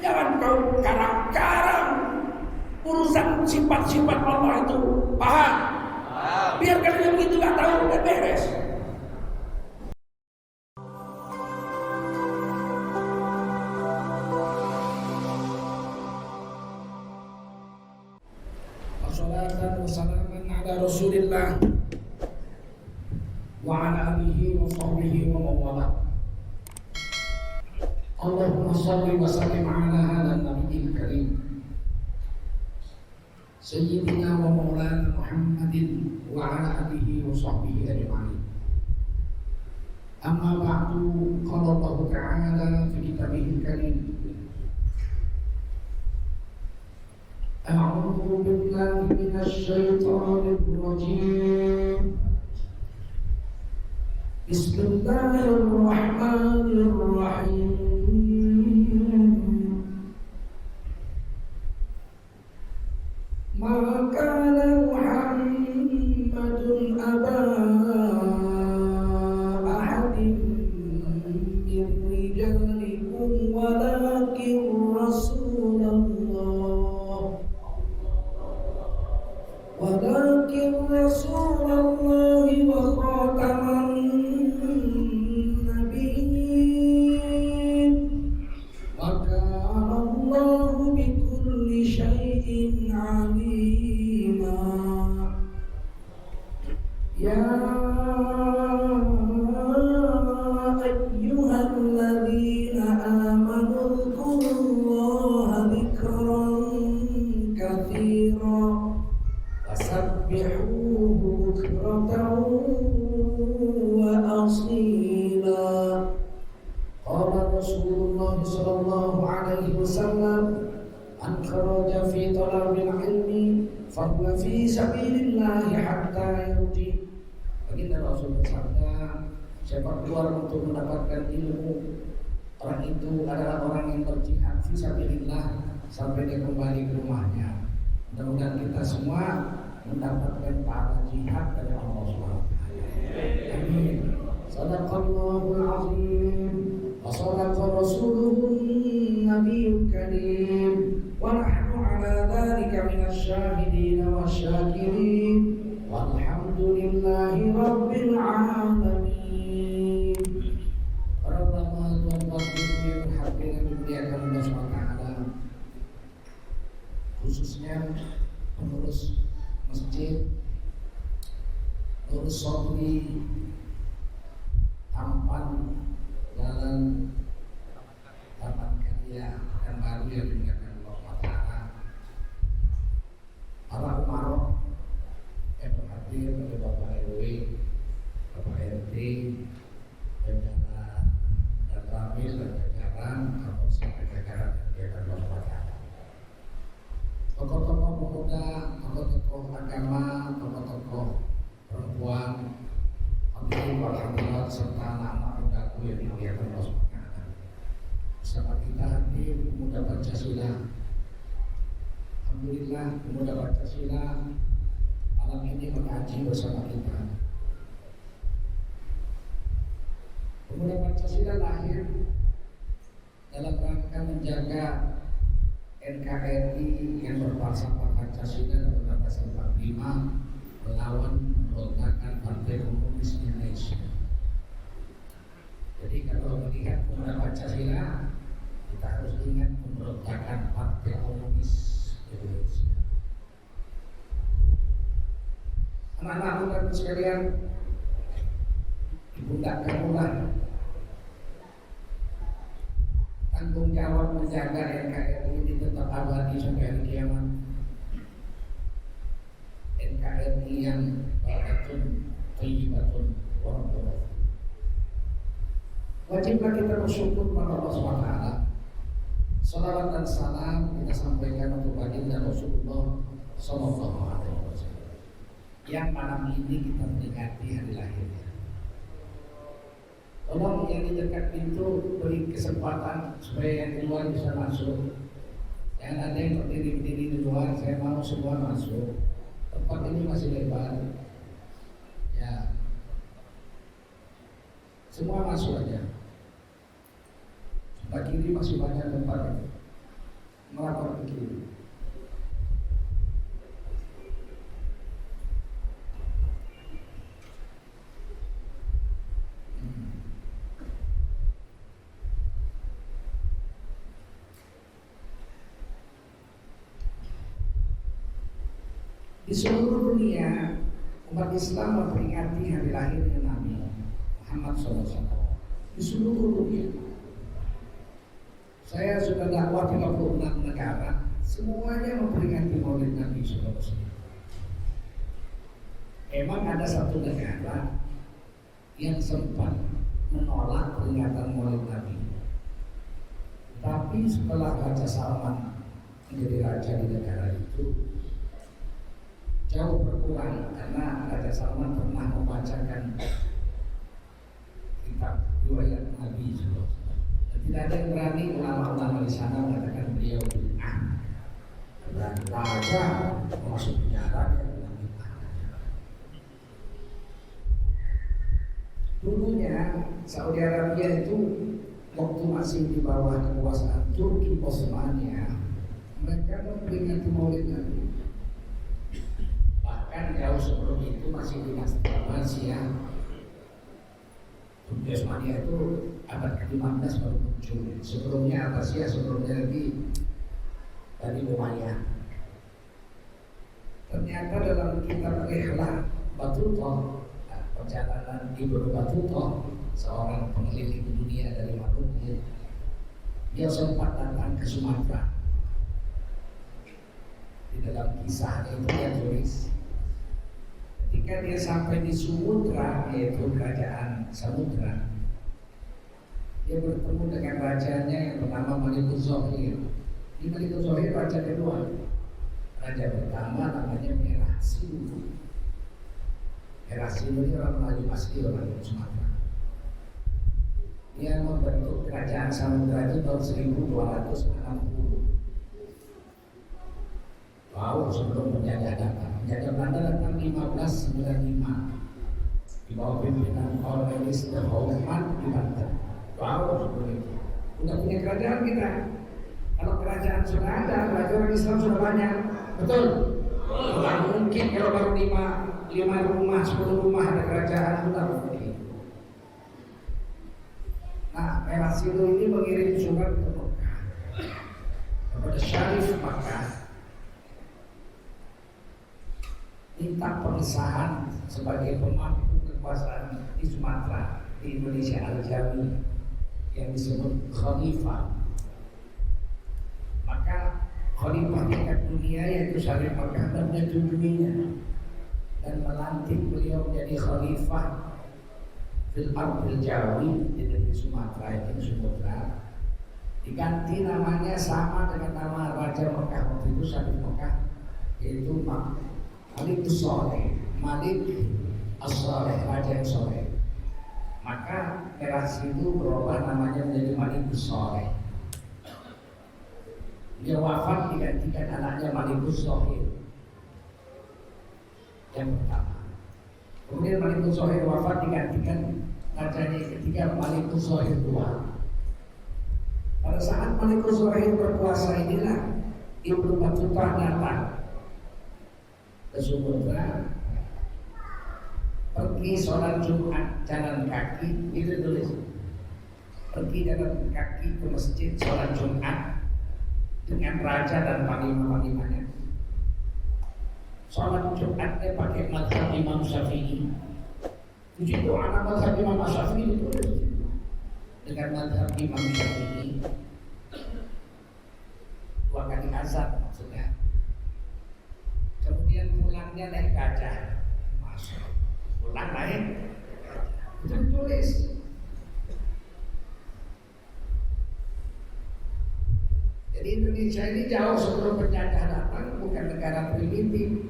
Jangan kau karang-karang urusan sifat-sifat Allah itu. Paham? Biarkan dia begitu, gak tahu, udah beres. Wassalatan wassalaman ala Rasulillah wa ala alihi wa sahbihi wa mawala. Allahumma salli wa sallim ala hadha nabiyil karim Sayyidina wa maulana Muhammadin wa ala alihi wa sahbihi ajma'in. Amma ba'du, qala Allah ta'ala fi kitabihil karim. A'udzu billahi minasy syaithanir rajim. Bismillahirrahmanirrahim. Ma kana Muhammadun aba ahadin min rijalikum walakin Rasulullah wa khataman nabiyyin wa kana Allahu bikulli syai'in alima. Ya ayyuhalladzina amanu dzkurullaha dzikran katsiran wasabbihuhu bukratan wa asila. Qala Rasulullah sallallahu alaihi wasallam, man kharaja fi talabil ilmi fahuwa fi sabilillahi hatta yarji. Baginda Rasul bersabda, siapa keluar untuk mendapatkan ilmu, orang itu adalah orang yang berjihad fi sabilillah sampai dia kembali ke rumahnya. Mudah-mudahan kita semua mendapatkan pahala jihad dari Allah SWT. Amin. Sadaqallahul azim wa sadaqa rasuluhun nabiyyul karim wa nahnu ala dhalika minasy syahidin wasyakirin walhamdulillahi rabbil alamin. Para ulama tuan-tuan yang hadirin dimuliakan Allah SWT, khususnya pengurus masjid, pengurus Sobri, Tampan, Jalan Taman Karya dan baru yang dimuliakan Allah Taala, para umarok yang berhadir, oleh Bapak RW, Bapak RT, jajaran dan ramil dan jajaran atau sampai jajaran yang dimuliakan Allah Taala, tokoh-tokoh pemuda, tokoh-tokoh agama, tokoh-tokoh perempuan, hadirin warahmatullahi serta anak-anak mudaku yang dimuliakan Allah SWT. Bersama kita hadir pemuda Pancasila. Alhamdulillah, pemuda Pancasila malam ini mengaji bersama kita. Pemuda Pancasila lahir dalam rangka menjaga NKRI yang berfalsafah Pancasila dan Undang-Undang 45 melawan pemberontakan Partai Komunis Indonesia. Jadi kalau melihat pemuda Pancasila, kita harus ingat pemberontakan Partai Komunis Indonesia. Anak-anak muda sekalian, pundak kamulah tanggung jawab menjaga NKRI ini tetap abadi sampai hari kiamat. NKRI yang baratun, thayyibatun, warahmatullahi. Wajiblah kita bersyukur pada Allah SWT. Salawat dan salam kita sampaikan untuk baginda Rasulullah Sallallahu Alaihi Wasallam yang malam ini kita mendekati hari lahirnya. Tolong yang di dekat pintu beri kesempatan supaya yang di luar bisa masuk. Yang ada yang berdiri-berdiri di luar, saya mau semua masuk. Tempat ini masih lebar. Ya, semua masuk aja. Sebelah kiri masih banyak tempat. melapor ke kiri. Di seluruh dunia umat Islam memperingati hari lahirnya Nabi Muhammad SAW. Di seluruh dunia. Saya sudah dakwah 56 negara, semuanya memperingati Maulid Nabi SAW. Emang ada satu negara yang sempat menolak peringatan Maulid Nabi, tapi setelah Raja Salman menjadi raja di negara itu, jauh berkurang karena Raja Salman pernah membacakan kitab riwayat Nabi SAW. Tidak ada yang berani ulama-ulama di sana mengatakan beliau bid'ah. Dan raja masuk penjara dia bilang bid'ah. Dulunya Saudi Arabia itu waktu masih di bawah kekuasaan Turki Osmania, mereka memperingati Maulid Nabi. Bahkan jauh sebelum itu masih dinasti Abbasiyah. Turki Osmania itu abad ke-15 baru muncul. Sebelumnya Abbasiyah, sebelumnya lagi dari Umayyah. Ternyata dalam kitab Rihlah Battuta, perjalanan Ibnu Battuta, seorang pengeliling dunia dari Maluku, dia sempat datang ke Sumatera. Di dalam kisahnya itu dia tulis, ketika dia sampai di Sumatera, yaitu kerajaan Samudra, dia bertemu dengan rajanya yang bernama Malikul Zohir. Di Malikul Zohir raja kedua. Raja pertama namanya Merah Silu. Merah Silu ini orang Melayu asli, orang Sumatera. Dia membentuk kerajaan Samudra itu tahun 1260. Wow, sebelum penjajah datang. Penjajah Belanda datang 1595 di bawah pimpinan Cornelis de Hoogman di Banten. Wow, sebelum itu udah punya kerajaan kita. Kalau kerajaan sudah ada, kerajaan Islam sudah banyak, betul? Tidak mungkin kalau baru 5 rumah, 10 rumah ada kerajaan, tidak mungkin. Nah, Merah Silu ini mengirim surat ke Mekah kepada Syarif Makkah, minta pemisahan sebagai pemangku kekuasaan di Sumatera, di Indonesia Al-Jawi yang disebut Khalifah. Maka Khalifah tingkat dunia yaitu Syarif Makkah menyetujui dan melantik beliau menjadi Khalifah fil Ardil Jawi di negeri Sumatera, itu Sumatera. Diganti namanya sama dengan nama Raja Makkah waktu itu, Syarif Makkah, yaitu Malik As-Saleh, Malik As-Saleh, Raja yang Saleh. Maka Merah Silu berubah namanya menjadi Malik As-Saleh. Dia wafat digantikan anaknya Malik As-Zohir yang pertama. Kemudian Malik As-Zohir wafat digantikan rajanya ketiga Malik As-Zohir II. Pada saat Malik As-Zohir berkuasa inilah Ibnu Battuta datang ke Sumatera, pergi sholat Jumat jalan kaki, itu tulis, pergi jalan kaki ke masjid sholat Jumat dengan raja dan panglima-panglimanya. Sholat Jumatnya pakai mazhab Imam Syafi'i. Di situ anak mazhab Imam Syafi'i ditulis dengan mazhab Imam Syafi'i. 2 kali azan maksudnya. Kemudian pulangnya naik gajah, masuk, pulang naik, itu ditulis. Jadi Indonesia ini jauh sebelum penjajah datang, bukan negara primitif,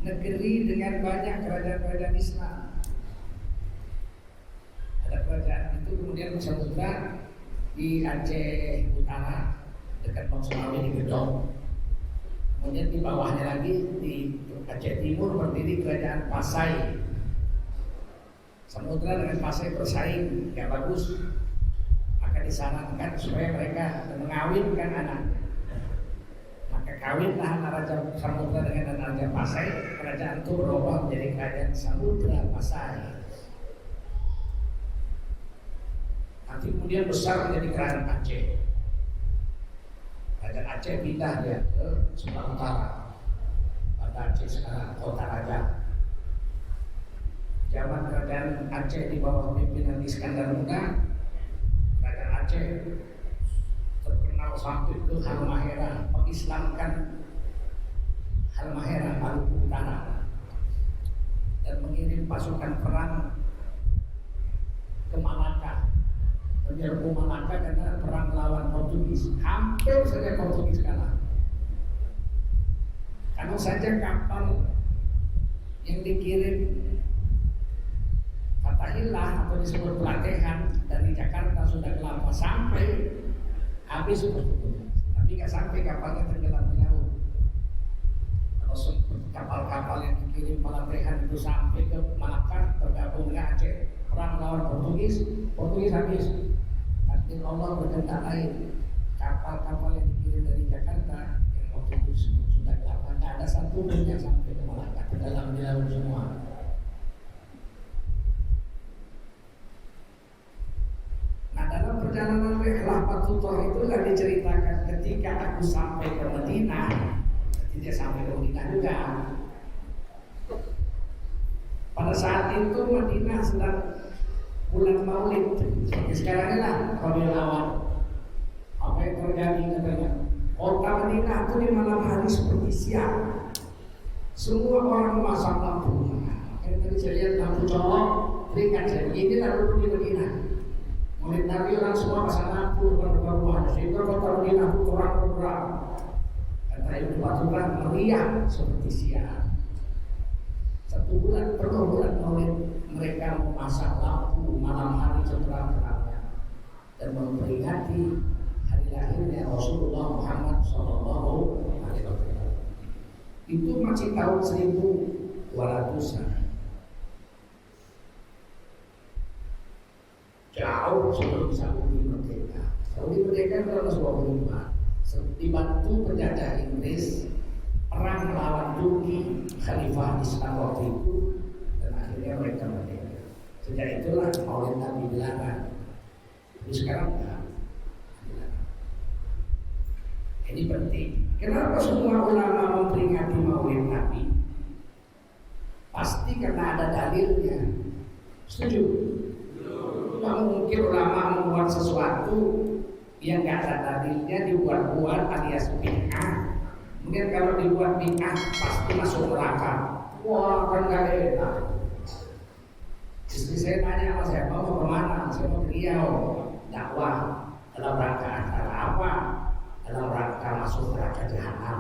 negeri dengan banyak kerajaan-kerajaan Islam. Ada kerajaan itu kemudian Samudra di Aceh Utara dekat Bangsawi di Gedong. Kemudian di bawahnya lagi di Aceh Timur berdiri kerajaan Pasai. Samudra dengan Pasai bersaing, gak bagus. Maka disarankan supaya mereka mengawinkan anak. Maka kawinlah Raja Samudra dengan Raja Pasai. Kerajaan itu berubah menjadi kerajaan Samudra Pasai. Nanti kemudian besar menjadi kerajaan Aceh. Kerajaan Aceh pindah dia ke Sumatera Utara. Pada Aceh sekarang Kota Raja. Zaman kerajaan Aceh di bawah pimpinan Iskandar Muda, kerajaan Aceh terkenal sampai ke Halmahera, mengislamkan Halmahera, Maluku Utara, dan mengirim pasukan perang ke Malaka, menyerbu Malaka karena perang melawan Portugis. Hampir saja Portugis kalah. Kalau saja kapal yang dikirim Fatahillah atau disebut pelatihan dari Jakarta sudah kelapa sampai habis Portugis, tapi nggak sampai kapalnya tenggelam di laut. Kalau kapal-kapal yang dikirim pelatihan itu sampai ke Malaka bergabung dengan Aceh, perang melawan Portugis habis. Tapi Allah berkehendak lain. Kapal-kapal yang dikirim dari Jakarta yang waktu itu sudah kelapa, nggak ada satu pun yang sampai ke Malaka, tenggelam di laut semua. Nah, dalam perjalanan rihlah Patutah itulah diceritakan ketika aku sampai ke Madinah. Tidak sampai ke Madinah juga. Pada saat itu Madinah sedang bulan Maulid. Seperti sekarang ini lah Rabiul Awal. Apa yang terjadi katanya? Kota Madinah itu di malam hari seperti siang. Semua orang memasang lampu. Tadi saya lihat lampu colok, teringat saya. Inilah dulu di Madinah. Maulid Nabi orang semua pasang lampu berubah-ubah, sehingga kota Madinah kurang bergerak. Kata Ibnu Battulah meriah seperti siang. 1 bulan penuh bulan Maulid mereka memasang lampu malam hari seterang-terangnya dan memperingati hari lahirnya Rasulullah Muhammad SAW. Itu masih tahun 1200-an. Jauh sebelum Saudi merdeka. Saudi merdeka tahun 1925. Dibantu penjajah Inggris, perang melawan Turki, Khalifah Islam waktu itu, dan akhirnya mereka merdeka. Sejak itulah Maulid Nabi dilarang. Tapi sekarang enggak dilarang. Ini penting. Kenapa semua ulama memperingati Maulid Nabi? Pasti karena ada dalilnya. Setuju? Tidak mungkin ulama membuat sesuatu yang nggak ada dalilnya dibuat-buat alias bid'ah. Mungkin kalau dibuat bid'ah pasti masuk neraka. Wah, kan nggak enak. Istri saya tanya sama saya, mau kemana? Saya mau ke Riau dakwah. Dalam rangka acara apa? Dalam rangka masuk neraka jahanam.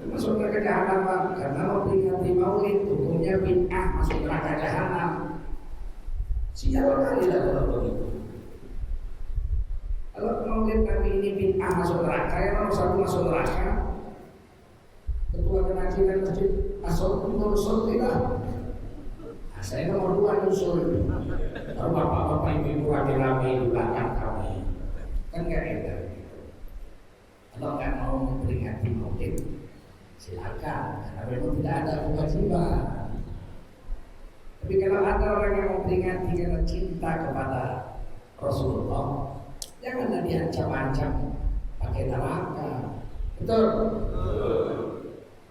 Masuk neraka jahanam apa? Karena memperingati Maulid, hukumnya bid'ah masuk neraka jahanam. Siapa kali lah kalau begitu. Kalau Maulid Nabi ini bid'ah masuk neraka, yang nomor 1 masuk neraka. Ketua kenajian masjid masuk usul tidak. Nah, saya nomor 2 usul. Kalau bapak-bapak ibu-ibu rame-rame di belakang kami, kan nggak enak. Kalau nggak mau memperingati Maulid, silakan. Karena memang tidak ada kewajiban. Tapi kalau ada orang yang memperingati karena cinta kepada Rasulullah, janganlah diancam-ancam pakai neraka. Betul?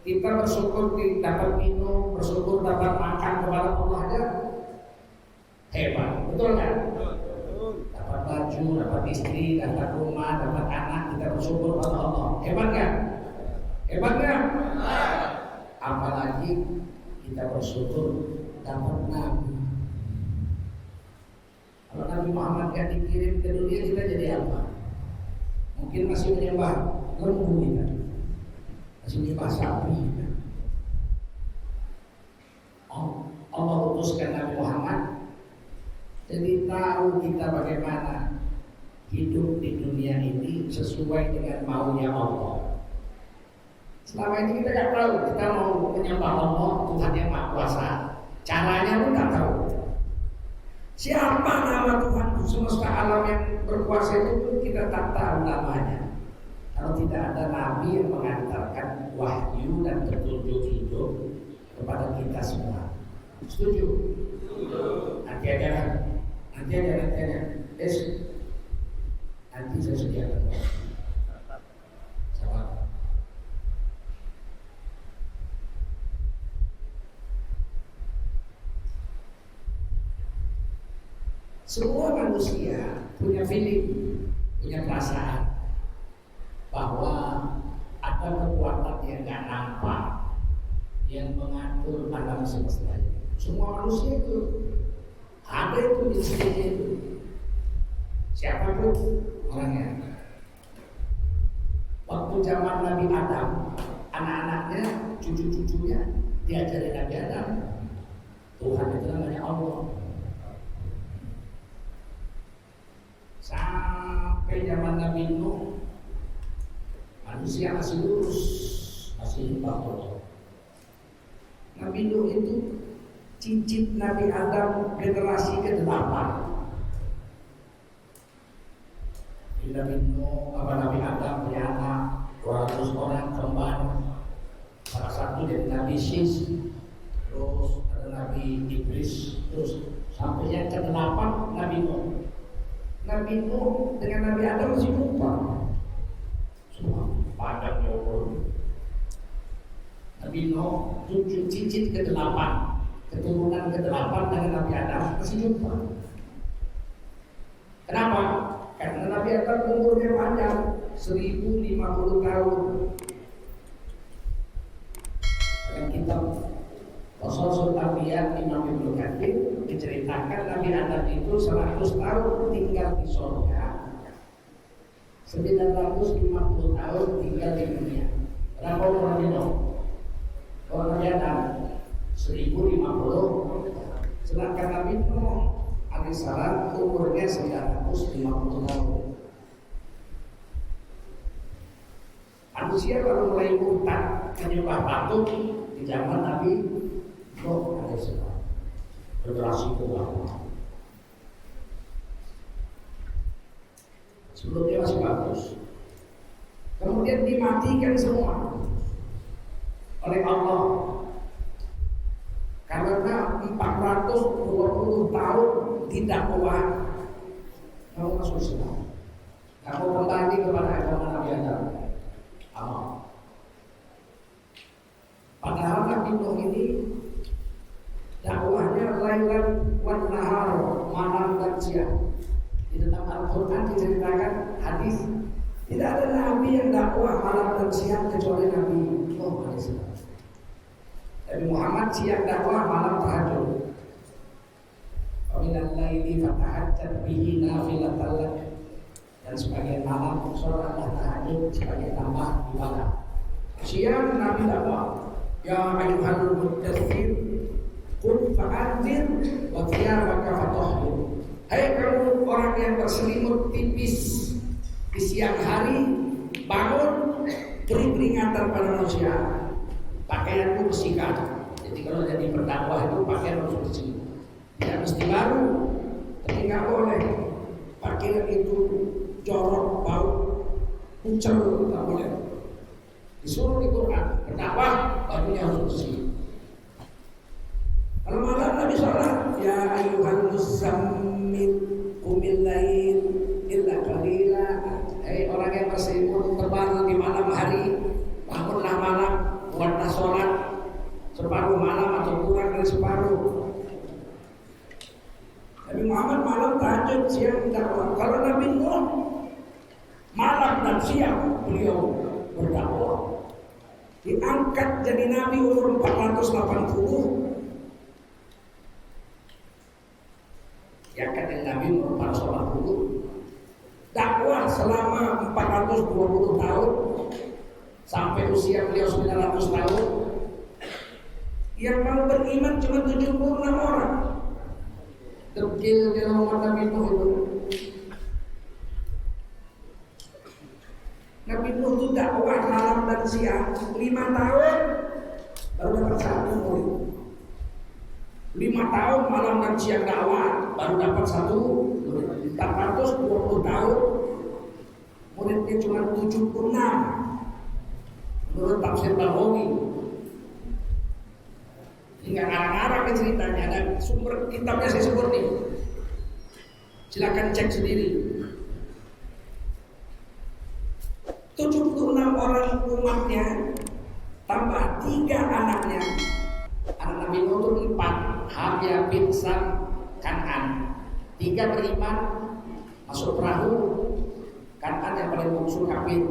Kita bersyukur dapat minum, bersyukur dapat makan kepada Allah aja hebat. Betul kan? Dapat baju, dapat istri, dapat rumah, dapat anak, kita bersyukur kepada Allah. Hebat kan? Hebat kan? Apalagi kita bersyukur dapat Nabi. Kalau Nabi Muhammad gak dikirim ke dunia, kita jadi apa? Mungkin masih menyembah lembu kita, masih menyembah sapi kita. Allah utuskan Nabi Muhammad, jadi tahu kita bagaimana hidup di dunia ini sesuai dengan maunya Allah. Selama ini kita gak tahu, kita mau menyembah Allah, Tuhan yang Maha Kuasa. Caranya pun tak tahu. Siapa nama Tuhan semesta alam yang berkuasa itu pun kita tak tahu namanya. Kalau tidak ada nabi yang mengantarkan wahyu dan petunjuk hidup kepada kita semua. Setuju? Nanti ada. Nanti saya sediakan. Sama. Semua manusia punya feeling, punya perasaan bahwa ada kekuatan yang nggak nampak yang mengatur alam semesta ini. Semua manusia itu ada itu di sini itu. Siapapun orangnya. Waktu zaman Nabi Adam, anak-anaknya, cucu-cucunya diajari Nabi Adam. Tuhan itu namanya Allah. Sampai zaman Nabi Nuh, manusia masih lurus, masih nyembah Allah. Nabi Nuh itu cicit Nabi Adam generasi ke-8. Nabi Nuh, Nabi Adam punya anak 200 orang kembar. Salah satu dari Nabi Sis, terus ada Nabi Iblis, terus sampai yang ke-8 Nabi Nuh. Nabi Nuh dengan Nabi Adam masih lupa. Semua padang nyobor. Nabi Nuh cucu cicit ke-8, keturunan ke-8 dengan Nabi Adam masih jumpa. Kenapa? Karena Nabi Adam umurnya panjang 1050 tahun. Dalam kitab Qasasul Anbiya Imam Ibnu Katsir diceritakan Nabi Adam itu 100 tahun tinggal di surga, 950 tahun tinggal di dunia. Berapa umur Nabi Nuh? Kalau Nabi Adam 1050, sedangkan Nabi Nuh alaihissalam umurnya 950 tahun. Manusia kalau mulai murtad menyembah batu di zaman Nabi Nuh alaihissalam, generasi ke-8. Sebelumnya masih bagus, kemudian dimatikan semua oleh Allah karena 420 tahun didakwah mau masuk Islam, kamu kembali kepada agama Nabi Adam. Padahal Nabi Nuh ini dakwahnya lailan wan nahar, malam dan siang. Di dalam Al-Quran diceritakan hadis, tidak ada nabi yang dakwah malam dan siang kecuali Nabi Nuh alaihissalam. Nabi Muhammad siang dakwah, malam tahajud. Waminal laili fatahajjat bihi nafilatan lak, dan sebagian malam sholatlah tahajud sebagai tambah ibadah. Siang Nabi dakwah, ya ayyuhal muddatsir qum fa'anzir wa thiyabaka fatahhir. Hai kamu orang yang berselimut tipis di siang hari, bangun, beri peringatan pada manusia, pakaianmu bersihkan. Jadi kalau jadi pendakwah itu pakaian harus bersih, tidak mesti baru, tapi nggak boleh pakaian itu jorok, bau, pucel, nggak boleh. Disuruh di Quran, pendakwah bajunya harus bersih. Kalau malam Nabi sholat, ya ayyuhal muzammil qumil lail illa qalila. Hai orang yang berselimut tebal di malam hari, bangunlah malam, buatlah sholat separuh malam atau kurang dari separuh. Nabi Muhammad malam tahajud, siang dakwah. Kalau Nabi Nuh malam dan siang beliau berdakwah. Diangkat jadi Nabi umur 480. Diangkat jadi Nabi umur 480. Dakwah selama 420 tahun sampai usia beliau 900 tahun. Yang mau beriman cuma 76 orang. Dekil di rumah Nabi Nuh itu. Nabi Nuh itu dakwah malam dan siang 5 tahun baru dapat 1 murid. 5 tahun malam dan siang dakwah baru dapat 420 tahun muridnya cuma 76 menurut tafsir Baghawi. Hingga ngarang-ngarang ke ceritanya, dan sumber kitabnya saya sebut nih, silakan cek sendiri. 76 orang umatnya tambah 3 anaknya. Anak Nabi Nuh itu 4, Ham, Yafit, Sam, Kan'an. 3 beriman masuk perahu, Kan'an yang paling bungsu kafir.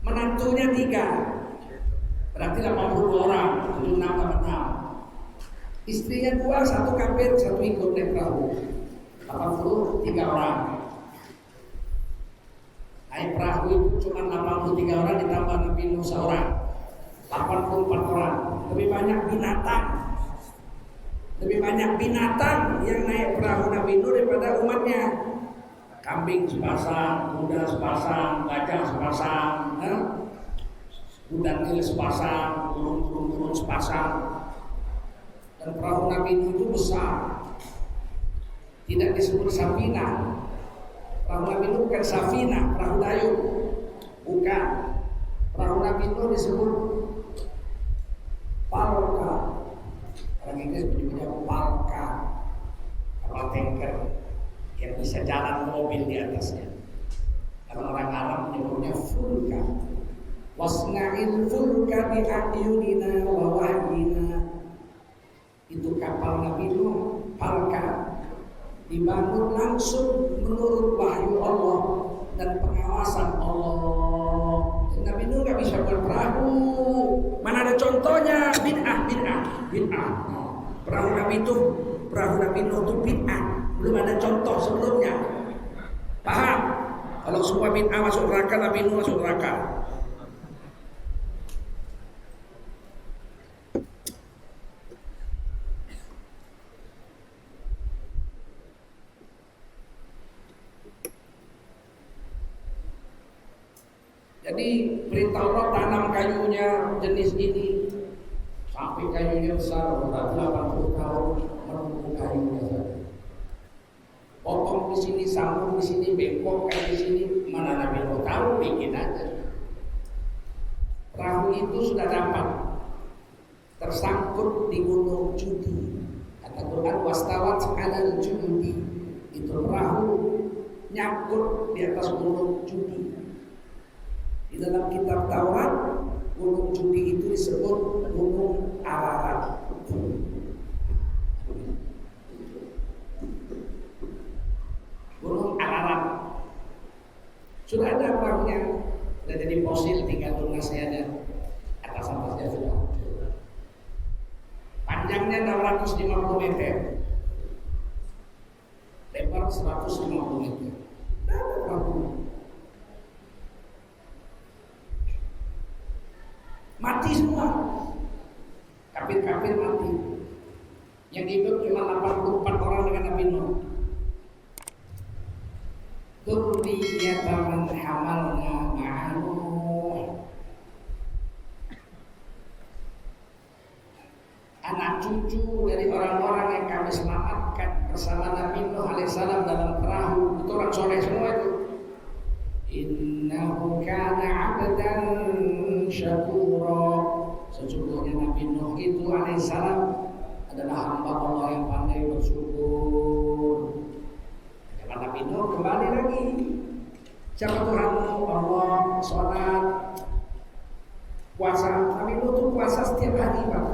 Menantunya 3, berarti 82 orang, 76 tambah 6. Istrinya 2, 1 kafir, 1 ikut naik perahu, 83 orang. Naik perahu itu cuma 83 orang ditambah Nabi Nuh seorang, 84 orang. Lebih banyak binatang. Lebih banyak binatang yang naik perahu Nabi Nuh daripada umatnya. Kambing sepasang, kuda sepasang, gajah sepasang, kuda nil sepasang, burung sepasang. Dan perahu Nabi Nuh itu besar. Tidak disebut safina. Perahu Nabi Nuh bukan safina, perahu dayung. Bukan. Perahu Nabi Nuh disebut palka. Orang Inggris menyebutnya palka, kapal tanker yang bisa jalan mobil di atasnya. Kalau orang Arab menyebutnya fulka. Wasna'il fulka bi a'yunina wa wahyina. Itu kapal Nabi Nuh, palka, dibangun langsung menurut wahyu Allah dan pengawasan Allah. Nabi Nuh gak bisa berperahu. Mana ada contohnya? Bid'ah. Perahu Nabi Nuh itu bid'ah. Belum ada contoh sebelumnya. Paham? Kalau semua bid'ah masuk neraka, Nabi Nuh masuk neraka. Jadi perintah Allah tanam kayunya jenis ini sampai kayunya besar, berat 80 tahun menumbuh kayunya saja. Potong di sini, sambung di sini, bengkok kayak di sini, mana Nabi Nuh tahu, bikin aja. Perahu itu sudah dapat tersangkut di gunung Judi. Kata Quran wastawat 'alal judi. Itu perahu nyangkut di atas gunung Judi. Di dalam kitab Taurat, gunung Judi itu disebut gunung Ararat. Gunung Ararat. Sudah ada perahunya, sudah jadi fosil, tinggal lunasnya ada. Atas-atasnya sudah. Panjangnya 650 meter, lebar 150 meter. Ada perahu. Mati semua, kafir-kafir mati. Yang hidup cuma 84 orang dengan Nabi Nuh. Dzurriyyatan man hamalna ma'a Nuh. Anak cucu dari orang-orang yang kami selamatkan bersama Nabi Nuh alaihissalam dalam perahu. Itu orang soleh semua itu. Innahu kana 'abdan syakura. Sesungguhnya Nabi Nuh itu alaihissalam adalah hamba Allah yang pandai bersyukur. Karena Nabi Nuh kembali lagi, siapa Tuhanmu? Allah, sholat, puasa. Nabi Nuh itu puasa setiap hari, Pak.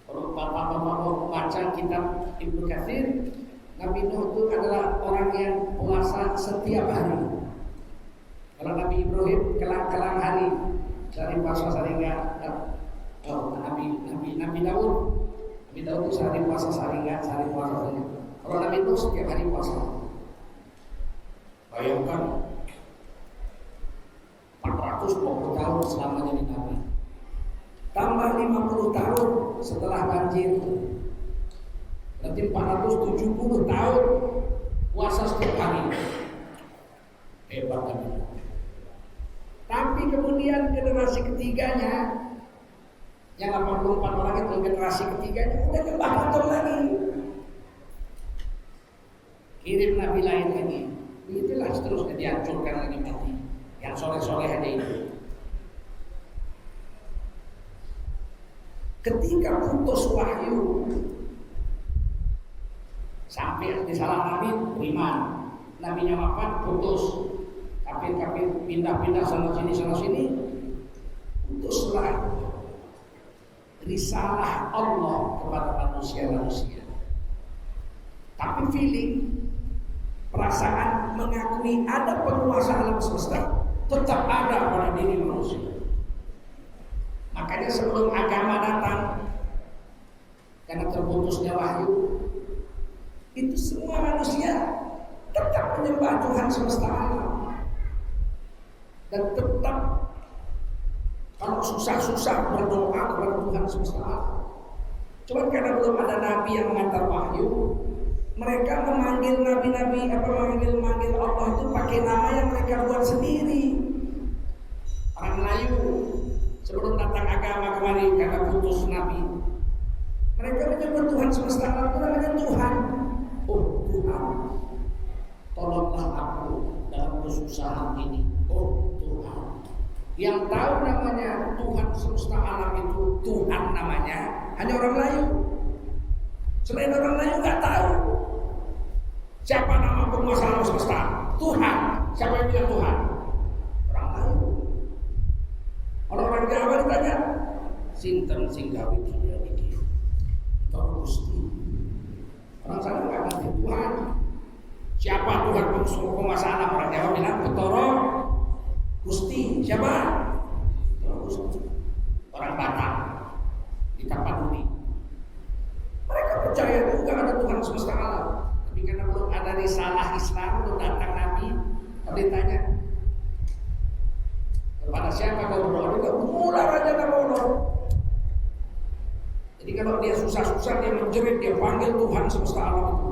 Kalau bapak-bapak baca kitab Ibnu Katsir, Nabi Nuh itu adalah orang yang puasa setiap hari. Kalau Nabi Ibrahim kelang hari, sehari puasa sehari enggak. Nabi Daud itu sehari puasa sehari enggak, sehari puasa saja. Kalau Nabi Nuh setiap hari puasa. Bayangkan 420 tahun selama jadi Nabi. Tambah 50 tahun setelah banjir. Berarti 470 tahun puasa setiap hari. Hebat kan? Tapi kemudian generasi ketiganya Yang 84 orang itu generasi ketiganya udah nyembah patung lagi. Kirim nabi lain lagi. Itulah seterusnya dihancurkan lagi mati. Yang soleh-soleh aja itu. Ketika putus wahyu sampai di salah nabi beriman, nabinya wafat putus, kafir pindah-pindah sana sini, putuslah risalah Allah kepada manusia. Tapi feeling, perasaan mengakui ada penguasa alam semesta tetap ada pada diri manusia. Makanya sebelum agama datang, karena terputusnya wahyu, itu semua manusia tetap menyembah Tuhan semesta alam dan tetap kalau susah-susah berdoa kepada Tuhan semesta alam. Cuma karena belum ada nabi yang mengantar wahyu, mereka memanggil nabi-nabi memanggil Allah itu pakai nama yang mereka buat sendiri. Orang Melayu sebelum datang agama kemarin karena putus nabi, mereka menyebut Tuhan semesta alam itu namanya Tuhan. Oh Tuhan, tolonglah aku dalam kesusahan ini. Oh Tuhan, yang tahu namanya Tuhan semesta alam itu Tuhan namanya hanya orang Melayu. Selain orang Melayu nggak tahu siapa nama penguasa alam semesta. Tuhan, siapa yang bilang Tuhan? Orang Melayu. Orang-orang Jawa ditanya, sinten sing gawe dunia iki? Tolong Gusti. Orang sana nggak ngerti Tuhan. Siapa Tuhan penguasa alam? Orang Jawa bilang Betoro Gusti. Siapa? Betoro Gusti. Orang Batak di Tapanuli. Mereka percaya juga ada Tuhan semesta alam. Tapi karena belum ada risalah Islam, belum datang Nabi, kalau ditanya kepada siapa kau berdoa? Dia mula raja Nabono. Jadi kalau dia susah-susah, dia menjerit, dia panggil Tuhan semesta alam itu.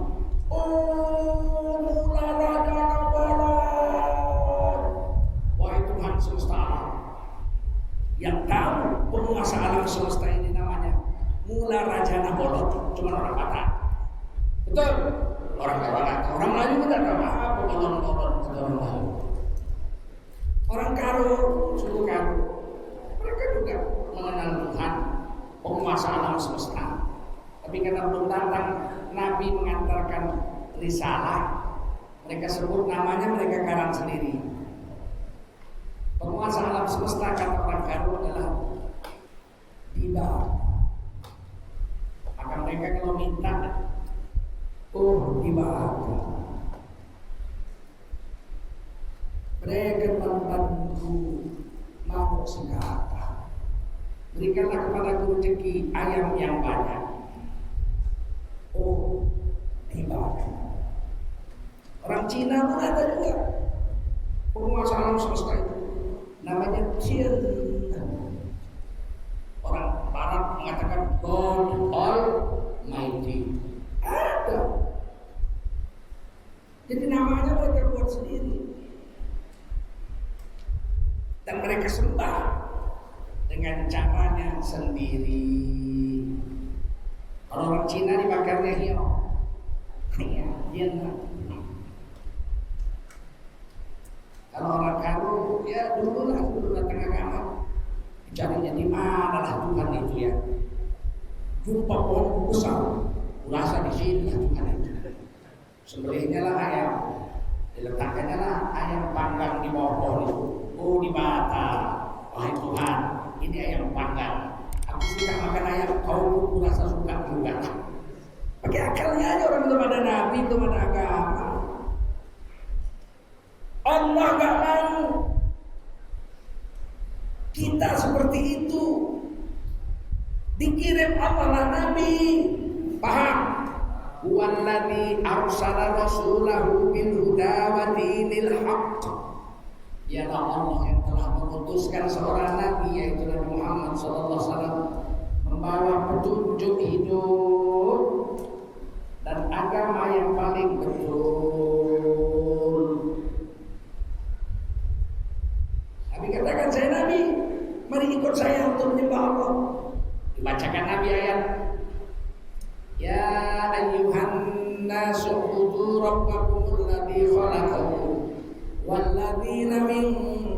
Oh, mula raja Nabono. Wahai Tuhan semesta alam, yang tahu penguasa alam semesta ini namanya Mula Raja Nabono. Cuma orang Batak. Betul? Orang Batak. Orang Melayu tidak tahu apa kolon-kolon kata orang Melayu. Orang Karo, suku Karo, mereka juga mengenal Tuhan, penguasa alam semesta. Tapi karena belum datang Nabi mengantarkan risalah, mereka sebut namanya, mereka karang sendiri. Penguasa alam semesta kata orang Karo adalah Diba. Maka mereka kalau minta, oh Diba, mereka membantu mau sekata. Berikanlah kepadaku rezeki ayam yang banyak. Oh, Diba. Orang Cina pun ada juga penguasa alam semesta itu. Namanya Chin. Orang Barat mengatakan God Almighty. Ada. Jadi namanya mereka buat sendiri. Dan mereka sembah dengan caranya sendiri. Kalau orang Cina dibakarnya hiyo, dia kalau orang Karo, ya dulu datang agama, dicarinya di mana lah Tuhan itu ya. Jumpa pohon besar, kurasa di sini ya Tuhan itu. Sembelihnya lah ayam, diletakkannya lah ayam panggang di bawah pohon itu. Oh di mata, wahai Tuhan, ini ayam panggang. Aku suka makan ayam, kau kurasa suka juga. Pakai akalnya aja, orang belum ada nabi, belum ada agama. Allah gak mau kita seperti itu. Dikirim Allah lah nabi. Paham? Huwallazi arsala rasulahu bil huda wa dinil haqq. Dialah Allah yang telah mengutuskan seorang nabi, yaitu Nabi Muhammad SAW, membawa petunjuk hidup dan agama yang paling betul. Nabi katakan, saya nabi, mari ikut saya untuk menyembah Allah. walladzina min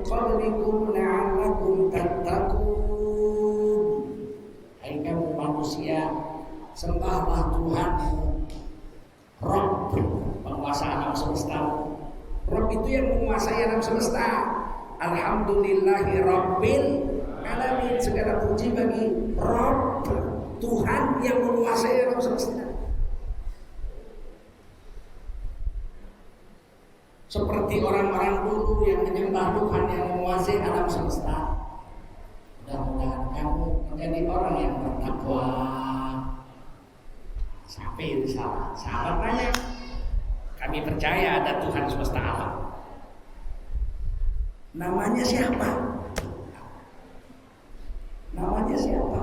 qablikum la'allakum tattaqun. Hai kamu manusia, sembahlah Tuhanmu, Rabb, penguasa alam semesta. Rabb itu yang menguasai alam semesta. Alhamdulillahi Rabbil alamin. Segala puji bagi Rabb, Tuhan yang menguasai alam semesta. Seperti orang-orang dulu yang menyembah Tuhan yang menguasai alam semesta. Mudah-mudahan kamu menjadi orang yang bertakwa. Sampai itu salah. Sahabat nanya, kami percaya ada Tuhan semesta alam. Namanya siapa? Namanya siapa?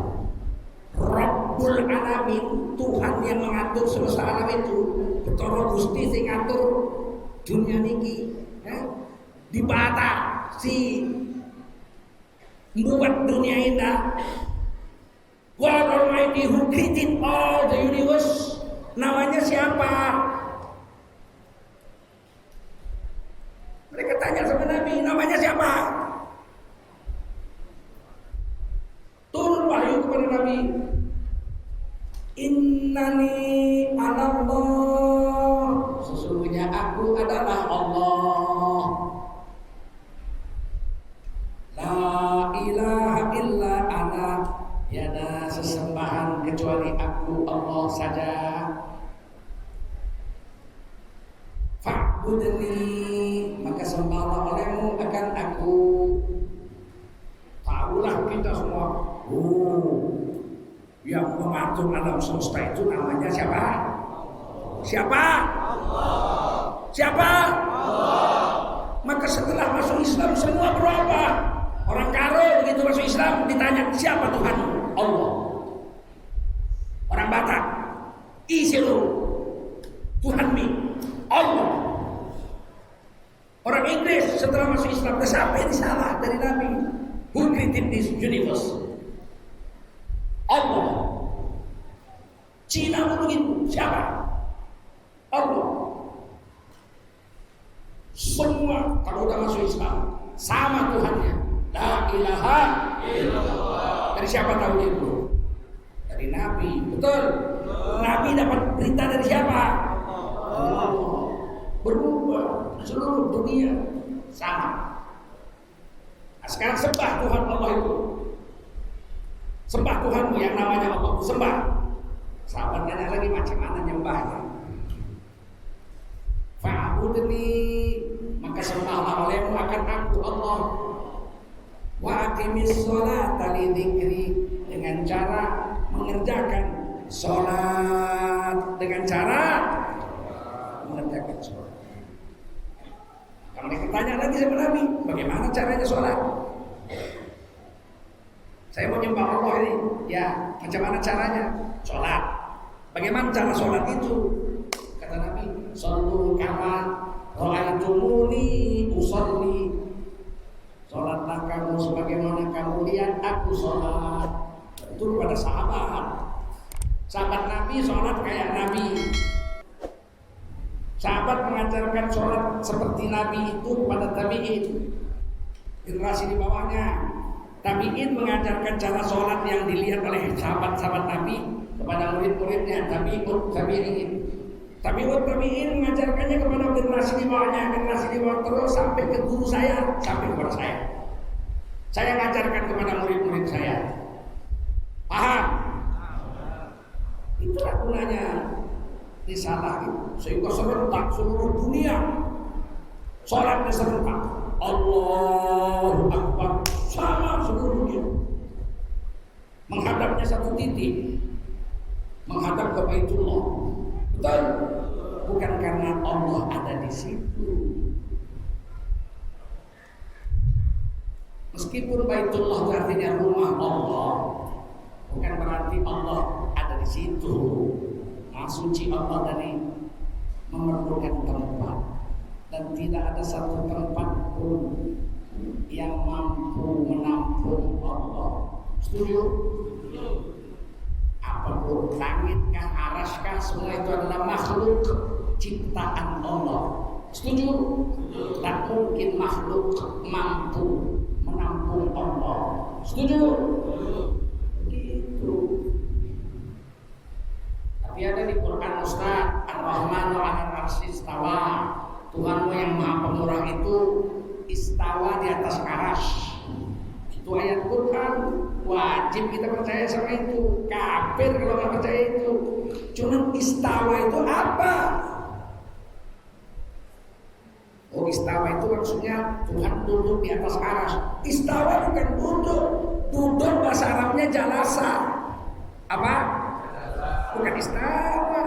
Rabbul Alamin, Tuhan yang mengatur semesta alam itu. Betara Gusti sing ngatur dunia niki, dibatasi membuat dunia indah. God Almighty who created all the universe. Namanya siapa? Mereka tanya sama Nabi, namanya siapa? Turun wahyu kepada Nabi. Innani anallah, sesungguhnya aku adalah Allah. La ilaha illa ana, tiada sesembahan kecuali aku, Allah saja. Fa'budni, maka sembahlah olehmu akan aku. Tahulah kita semua, yang mengatur alam semesta itu namanya siapa? Siapa? Allah. Siapa? Allah. Maka setelah masuk Islam semua berapa? Orang karo begitu masuk Islam ditanya siapa Tuhan? Allah. Orang Batak, isilu Tuhan mi Allah. Orang Inggris setelah masuk Islam sampai salah dari Nabi. Who created this universe? Allah. Cina pun begitu. Siapa? Allah. Semua kalau udah masuk Islam sama Tuhannya. La ilaha illallah. Dari siapa tahu itu? Dari Nabi. Betul? Nabi dapat berita dari siapa? Allah. Berubah seluruh dunia sama. Nah, sekarang sembah Tuhan Allah itu. Sembah Tuhanmu yang namanya Allah, sembah. Sahabat tanya lagi macam mana nyembahnya. Fa'budni, maka sembahlah olehmu akan aku Allah. Wa aqimis sholata li dzikri, dengan cara mengerjakan sholat, dengan cara mengerjakan sholat. Kalau mereka tanya lagi sama Nabi, bagaimana caranya sholat? Saya mau nyembah Allah ini, ya macam mana caranya? Sholat. Bagaimana cara sholat itu? Kata Nabi, shollu kama ra'aitumuni usolli. Sholatlah kamu sebagaimana kamu lihat aku sholat. Itu kepada sahabat. Sahabat Nabi sholat kayak Nabi. Sahabat mengajarkan sholat seperti Nabi itu kepada tabi'in, generasi di bawahnya. Tabi'in mengajarkan cara sholat yang dilihat oleh sahabat-sahabat Nabi kepada murid-muridnya, tabi'ut tabi'in. Tabi'ut tabi'in mengajarkannya kepada generasi di bawahnya, generasi di bawah terus sampai ke guru saya, sampai kepada saya. Saya mengajarkan kepada murid-murid saya. Paham? Itulah gunanya risalah itu, sehingga serentak seluruh dunia sholatnya serentak. Allahu Akbar sama seluruh dunia. Menghadapnya satu titik, menghadap ke Baitullah. Betul? Bukan karena Allah ada di situ. Meskipun Baitullah itu artinya rumah Allah, bukan berarti Allah ada di situ. Maha suci Allah dari memerlukan tempat, dan tidak ada satu tempat pun yang mampu menampung Allah. Setuju? Apapun langitkah, araskah, semua itu adalah makhluk ciptaan Allah. Setuju? Tak tidak mungkin makhluk mampu menampung Allah. Setuju? Gitu. Tapi ada di Quran Ustaz, Ar-Rahmanu 'alal 'arsy istawa. Tuhanmu yang Maha Pemurah itu istawa di atas arasy. Itu ayat Quran, wajib kita percaya sama itu. Kafir kalau nggak percaya itu. Cuman istawa itu apa? Oh, istawa itu maksudnya Tuhan duduk di atas arasy. Istawa bukan duduk. Duduk bahasa Arabnya jalasa. Apa? Bukan istawa.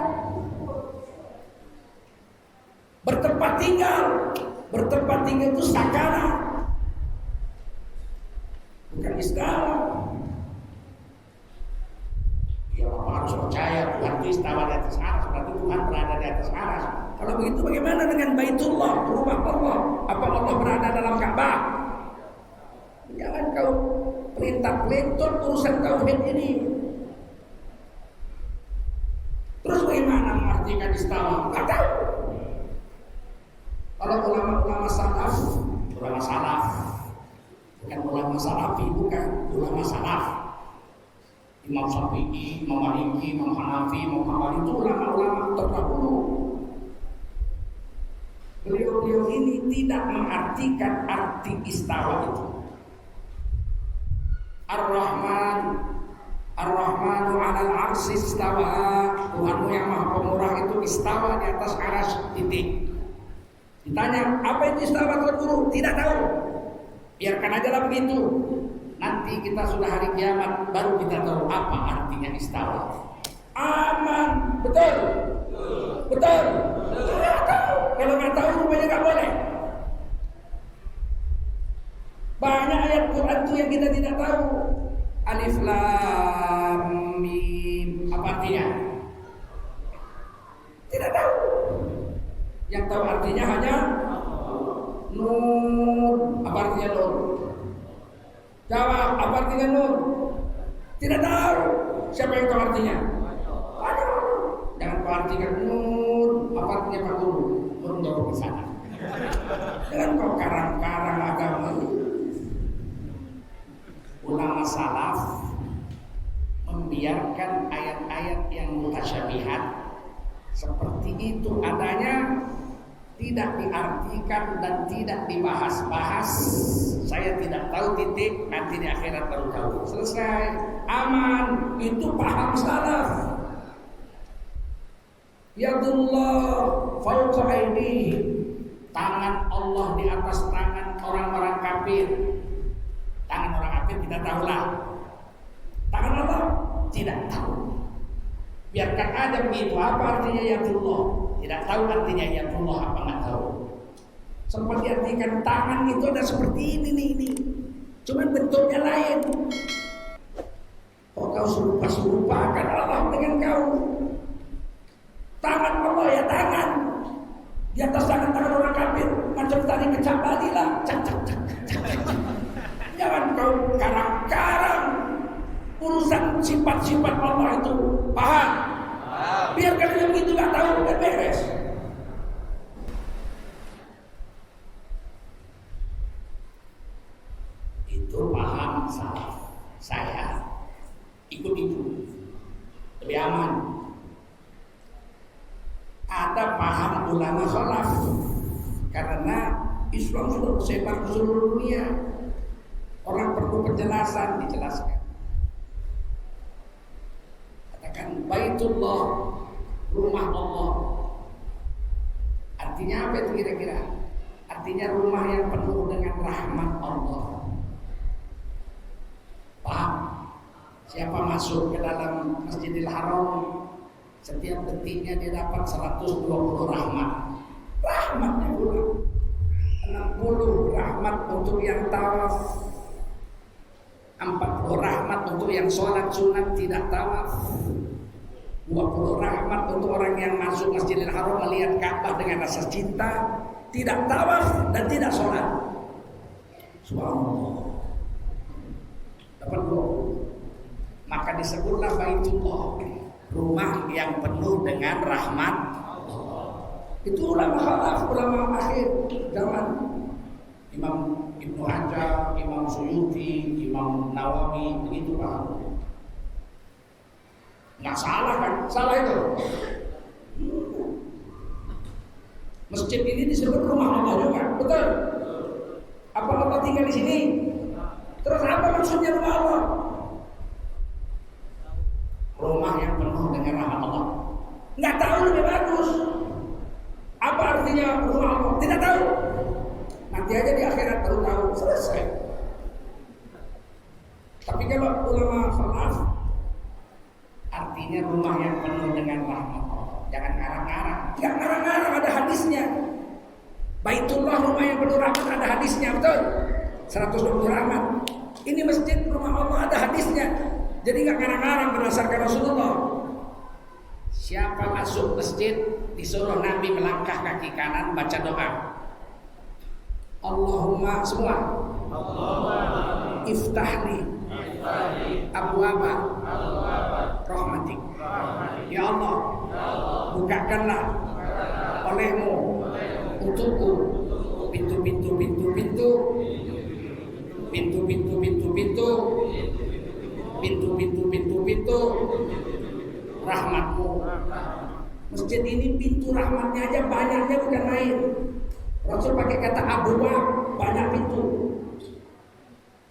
Bertempat tinggal. Bertempat tinggal itu sakana. Bukan istawa. Ya, apa harus percaya Tuhan itu istawa di atas arasy, berarti Tuhan berada di atas arasy. Kalau begitu bagaimana dengan Baitullah, rumah Allah? Apa Allah berada dalam Ka'bah? Jangan kau pelintang-pelintut urusan tauhid ini. Terus bagaimana mengartikan istawa? Enggak tahu. Kalau ulama-ulama salaf, bukan ulama salafi, bukan ulama salaf. Imam Syafi'i, Imam Maliki, Imam Hanafi, Imam Hambali itu ulama-ulama terdahulu. Beliau-beliau ini tidak mengartikan arti istawa itu. Ar-Rahmanu 'alal 'arsy istawa. Tuhanmu yang Maha Pemurah itu istawa di atas arasy, titik. Ditanya, apa itu istawa Tuan Guru? Tidak tahu. Biarkan aja lah begitu. Nanti kita sudah hari kiamat baru kita tahu apa artinya istawa. Aman, betul. Betul. Nggak tahu. Kalau nggak tahu rupanya nggak boleh. Banyak ayat Quran itu yang kita tidak tahu. Alif Lam Mim, apa artinya? Tidak tahu. Yang tahu artinya hanya Nur. Apa artinya Nur? Jawab, apa artinya Nur? Tidak tahu. Siapa yang tahu artinya? Aduh. Jangan kau artikan Nur. Apa artinya Pak Guru? Nur jauh ke sana. Jangan kau karang-karang agama. Ulama salaf membiarkan ayat-ayat yang mutasyabihat seperti itu adanya, tidak diartikan dan tidak dibahas-bahas. Saya tidak tahu titik, nanti di akhirat baru tahu. Selesai, aman. Itu paham salaf. Yadullah fawqa aydihim. Tangan Allah di atas tangan orang-orang kafir. Tangan orang kafir kita tahulah. Tangan Allah tidak tahu. Biarkan aja begitu. Apa artinya yadullah? Tidak tahu artinya yadullah, apa nggak tahu. Sempat diartikan tangan itu ada seperti ini. Cuman bentuknya lain. Kok kau serupa-serupakan Allah dengan kau? Tangan Allah ya tangan. Di atas tangan orang kafir macam tadi kecap tadi lah. Cak. Jangan kau karang-karang urusan sifat-sifat Allah itu. Paham? Biarkan dia begitu nggak tahu kan beres. Itu paham salaf. Saya ikut itu lebih aman. Ada paham ulama salaf karena Islam sudah tersebar ke seluruh dunia. Orang perlu penjelasan, dijelaskan. Katakan Baitullah, rumah Allah. Artinya apa itu kira-kira? Artinya rumah yang penuh dengan rahmat Allah. Paham? Siapa masuk ke dalam Masjidil Haram, setiap detiknya dia dapat 120 rahmat. Rahmatnya pula 60 rahmat untuk yang tawaf, 40 rahmat untuk yang sholat sunat tidak tawaf, 20 rahmat untuk orang yang masuk Masjidil Haram melihat Ka'bah dengan rasa cinta, tidak tawaf dan tidak sholat. Subhanallah. Dapat 20. Maka disebutlah Baitullah, rumah yang penuh dengan rahmat. Itu ulama khalaf, ulama akhir zaman. Imam Ibnu Hajar, Imam Suyuti, Imam Nawawi, begitu paham. Nggak salah kan? Salah itu. Masjid ini disebut rumah Allah juga, betul? Apa Allah tinggal di sini? Terus apa maksudnya rumah Allah? Rumah yang penuh dengan rahmat Allah. Nggak tahu lebih bagus. Apa artinya rumah Allah? Tidak tahu. Nanti aja di akhirat baru tahu. Selesai. Tapi kalau ulama salaf, artinya rumah yang penuh dengan rahmat Allah. Jangan ngarang-ngarang. Nggak ngarang-ngarang, ada hadisnya. Baitullah rumah yang penuh rahmat, ada hadisnya, betul? 120 rahmat. Ini masjid rumah Allah, ada hadisnya. Jadi nggak ngarang-ngarang berdasarkan Rasulullah. Siapa masuk masjid disuruh Nabi melangkah kaki kanan baca doa. Allahumma semua. Allahumma iftahli abwaba rahmatik. Ya Allah, bukakanlah olehmu untukku pintu-pintu rahmatmu. Masjid ini pintu rahmatnya aja banyaknya bukan main. Rasul pakai kata abwa, banyak pintu.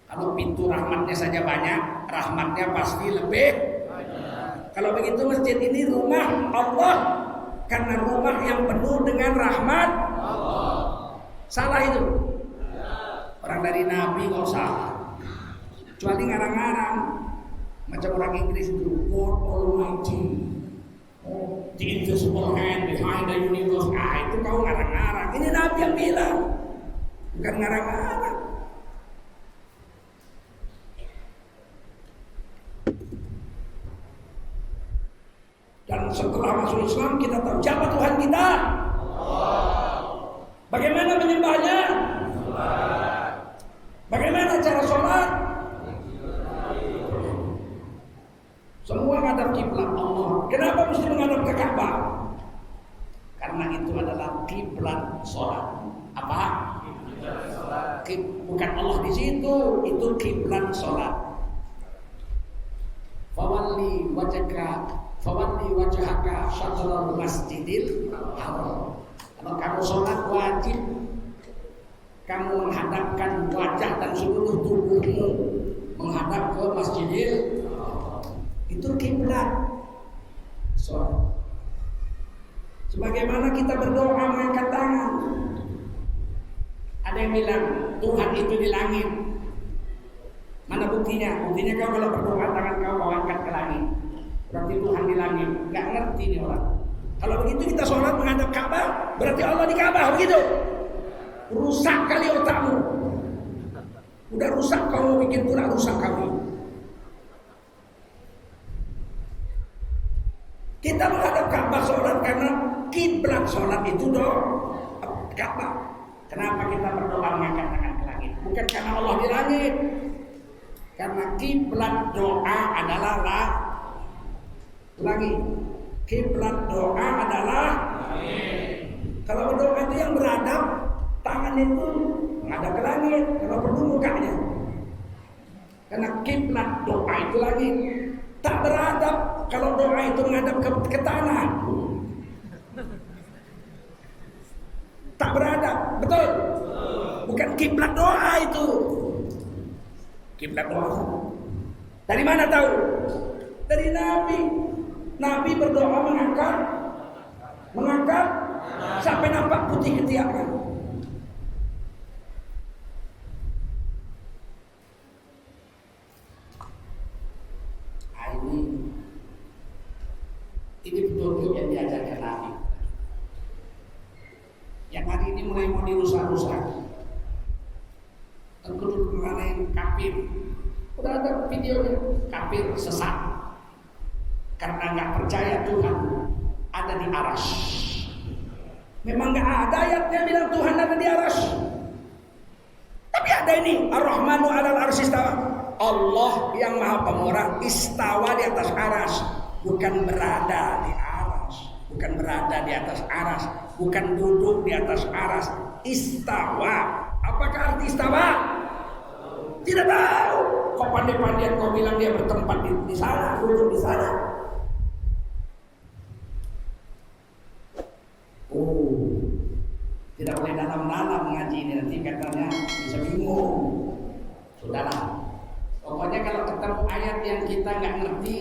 Kalau pintu rahmatnya saja banyak, rahmatnya pasti lebih banyak. Kalau begitu masjid ini rumah Allah, karena rumah yang penuh dengan rahmat Allah. Salah itu. Orang dari Nabi nggak salah. Kecuali ngarang-ngarang. Macam orang Inggris itu, God Almighty, the invisible hand behind the universe. Itu kau ngarang-ngarang. Ini Nabi yang bilang, bukan ngarang-ngarang. Dan setelah masuk Islam kita tahu siapa Tuhan kita. Bagaimana menyembahnya? Bagaimana cara sholat? Semua menghadap kiblat Allah. Kenapa mesti menghadap ke Ka'bah? Karena itu adalah kiblat sholat. Apa? Bukan Allah di situ, itu kiblat sholat. Fawalli wajhaka syatrul masjidil haram. Kalau kamu sholat wajib kamu menghadapkan wajah dan seluruh tubuhmu menghadap ke Masjidil. Itu kiblat sholat. Sebagaimana kita berdoa mengangkat tangan. Ada yang bilang Tuhan itu di langit. Mana buktinya? Buktinya kau kalau berdoa tangan kau angkat ke langit, berarti Tuhan di langit. Gak ngerti nih orang. Kalau begitu kita sholat menghadap Ka'bah, berarti Allah di Ka'bah, begitu? Rusak kali otakmu. Udah rusak kamu bikin pula rusak kami. Kita menghadap Ka'bah sholat karena kiblat sholat itu Ka'bah. Kenapa kita berdoa mengangkat tangan ke langit? Bukan karena Allah di langit. Karena kiblat doa adalah langit. Kiblat doa adalah langit. Kalau berdoa itu yang beradab, tangan itu menghadap ke langit. Kalau perlu mukanya. Karena kiblat doa itu langit. Tak beradab kalau doa itu menghadap ke tanah. Tak beradab, betul? Bukan kiblat doa itu. Kiblat doa. Dari mana tahu? Dari Nabi. Nabi berdoa mengangkat sampai nampak putih ketiakan. Ini betul-betul yang diajarkan Nabi. Yang hari ini mulai mau dirusak-rusak. Tentu karena yang kafir. Udah ada videonya, kafir sesat. Karena nggak percaya Tuhan ada di arasy. Memang nggak ada ayatnya bilang Tuhan ada di arasy. Tapi ada ini Ar-Rahmanu 'alal arsy istawa. Allah yang Maha Pemurah istawa di atas arasy, bukan berada di arasy, bukan berada di atas arasy, bukan duduk di atas arasy, istawa. Apakah arti istawa? Tidak tahu. Kok pandai-pandaian kau bilang dia bertempat di sana, duduk di sana. Oh, tidak boleh dalam-dalam mengaji ini, nanti katanya bisa bingung. Sudahlah. Pokoknya kalau ketemu ayat yang kita nggak ngerti,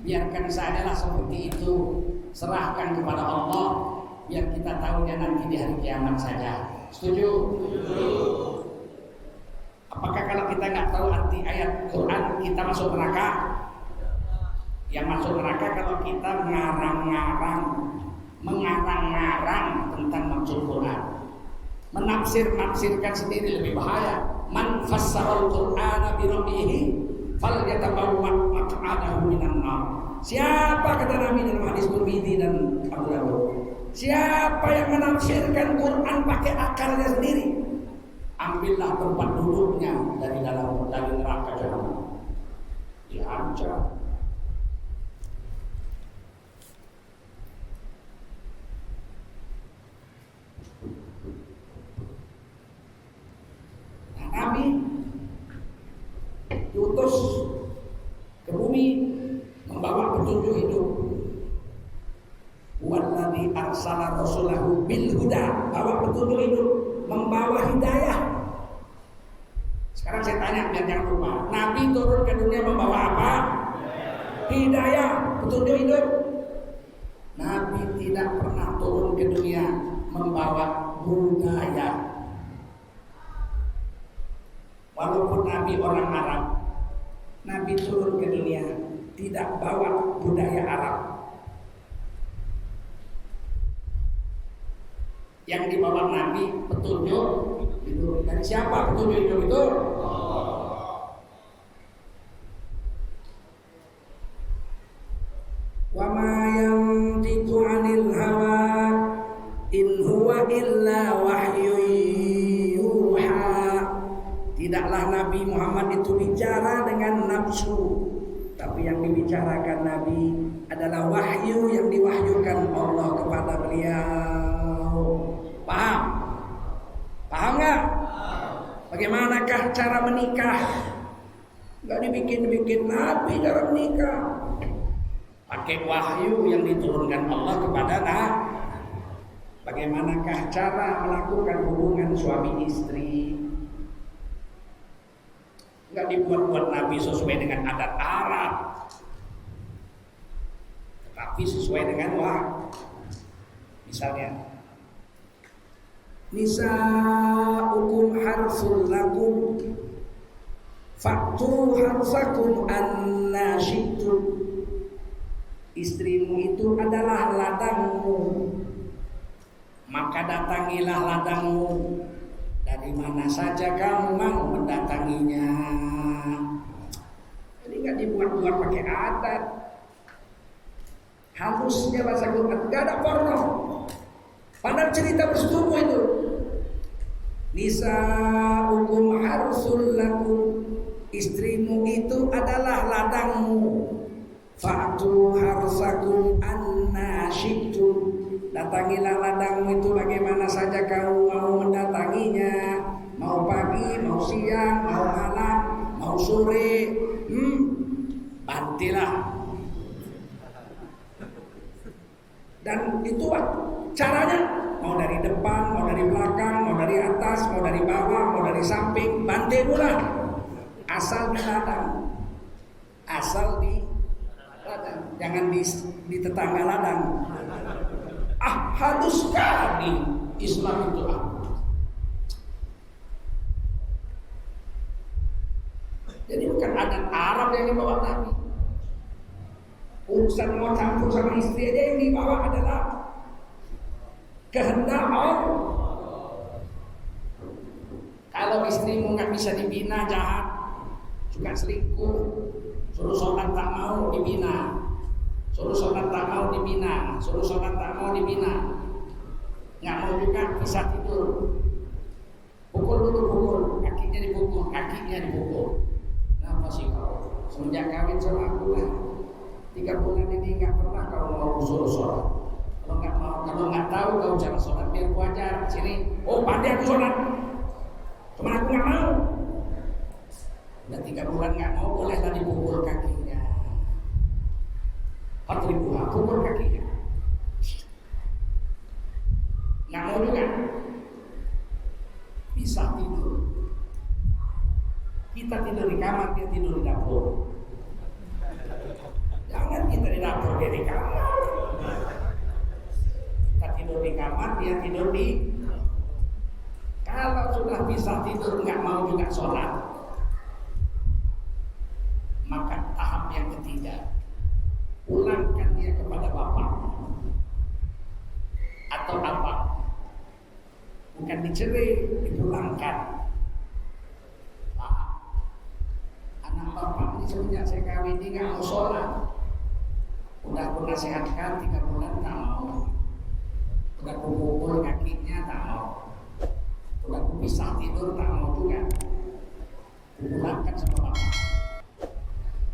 biarkan sajalah seperti itu. Serahkan kepada Allah, biar kita tahunya nanti di hari kiamat saja. Setuju? Apakah kalau kita nggak tahu arti ayat Quran, kita masuk neraka? Yang masuk neraka kalau kita mengarang-ngarang tentang maksud Quran, menafsirkan sendiri lebih bahaya. Man fassarul Qur'ana bi ra'yihi falyatabawwa maq'adahu minan nar. Siapa kata Nabi dalam hadis Tirmidzi dan Abu Dawud, siapa yang menafsirkan Quran pakai akalnya sendiri, ambillah tempat duduknya dari neraka jahanam. Diancam. Nabi diutus ke bumi membawa petunjuk hidup. Walladzi arsala rasulahu bil huda, bawa petunjuk hidup, membawa hidayah. Sekarang saya tanya biar jangan lupa, Nabi turun ke dunia membawa apa? Hidayah, petunjuk hidup. Nabi tidak pernah turun ke dunia membawa budaya. Walaupun Nabi orang Arab, Nabi turun ke dunia tidak bawa budaya Arab. Yang dibawa Nabi petunjuk hidup. Dari siapa petunjuk hidup itu? Wa ma yantiqu 'anil hawa in huwa illa wahyu yuha. Tidaklah Nabi Muhammad itu bicara dengan nafsu, tapi yang dibicarakan Nabi adalah wahyu yang diwahyukan Allah kepada beliau. Paham? Paham nggak? Bagaimanakah cara menikah? Nggak dibikin-bikin Nabi cara menikah. Pakai wahyu yang diturunkan Allah kepada Nabi. Bagaimanakah cara melakukan hubungan suami istri? Nggak dibuat-buat Nabi sesuai dengan adat Arab, tetapi sesuai dengan misalnya nisa'ukum harsul lakum fa'tu harsakum anna syi'tum. Istrimu itu adalah ladangmu, maka datangilah ladangmu dari mana saja kamu mau mendatanginya. Jadi nggak dibuat-buat pakai adat. Halusnya bahasa Quran, nggak ada porno. Padahal cerita bersetubuh itu. Nisa'ukum harsul lakum, istrimu itu adalah ladangmu. Fa'tu harsakum anna syi'tum. Datangilah ladangmu itu bagaimana saja kamu mau mendatanginya. Mau pagi, mau siang, mau malam, mau sore. Bantilah. Dan itu caranya. Mau dari depan, mau dari belakang, mau dari atas, mau dari bawah, mau dari samping. Bantai pula. Asal di ladang. Asal di ladang. Jangan di tetangga ladang. Halus sekali Islam itu. Jadi bukan adat Arab yang dibawa Nabi. Urusan mau campur sama istri aja yang dibawa adalah kehendak Allah. Kalau istrimu nggak bisa dibina, jahat, suka selingkuh, suruh sholat tak mau dibina. Suruh sholat tak mau dibina, suruh sholat tak mau dibina, nggak mau juga bisa tidur. Pukul dulu, pukul, kakinya dipukul. Kenapa sih kau? Semenjak kawin sama aku lah, 3 bulan ini nggak pernah kau mau suruh sholat. Kalau nggak mau Kalau nggak tahu kau cara sholat biar ku ajar. Sini, oh pandai aku sholat. Cuma aku nggak mau. Udah 3 bulan nggak mau, bolehlah dipukul kakinya. Fatribuha, pukul kakinya. Nggak mau juga. Bisa tidur. Kita tidur di kamar, dia tidur di dapur. Jangan kita di dapur, dia di kamar. Kita tidur di kamar, dia tidur di. Kalau sudah bisa tidur, nggak mau juga sholat, maka tahap yang ketiga, pulangkan dia kepada bapak atau apa, bukan dicerai, dipulangkan. Pak, anak bapak ini semenjak saya kawin ini nggak mau sholat, udah aku nasihatkan 3 bulan tak mau, udah aku pukul kakinya tak mau, udah aku pisah tidur tak mau juga, dipulangkan sama bapak.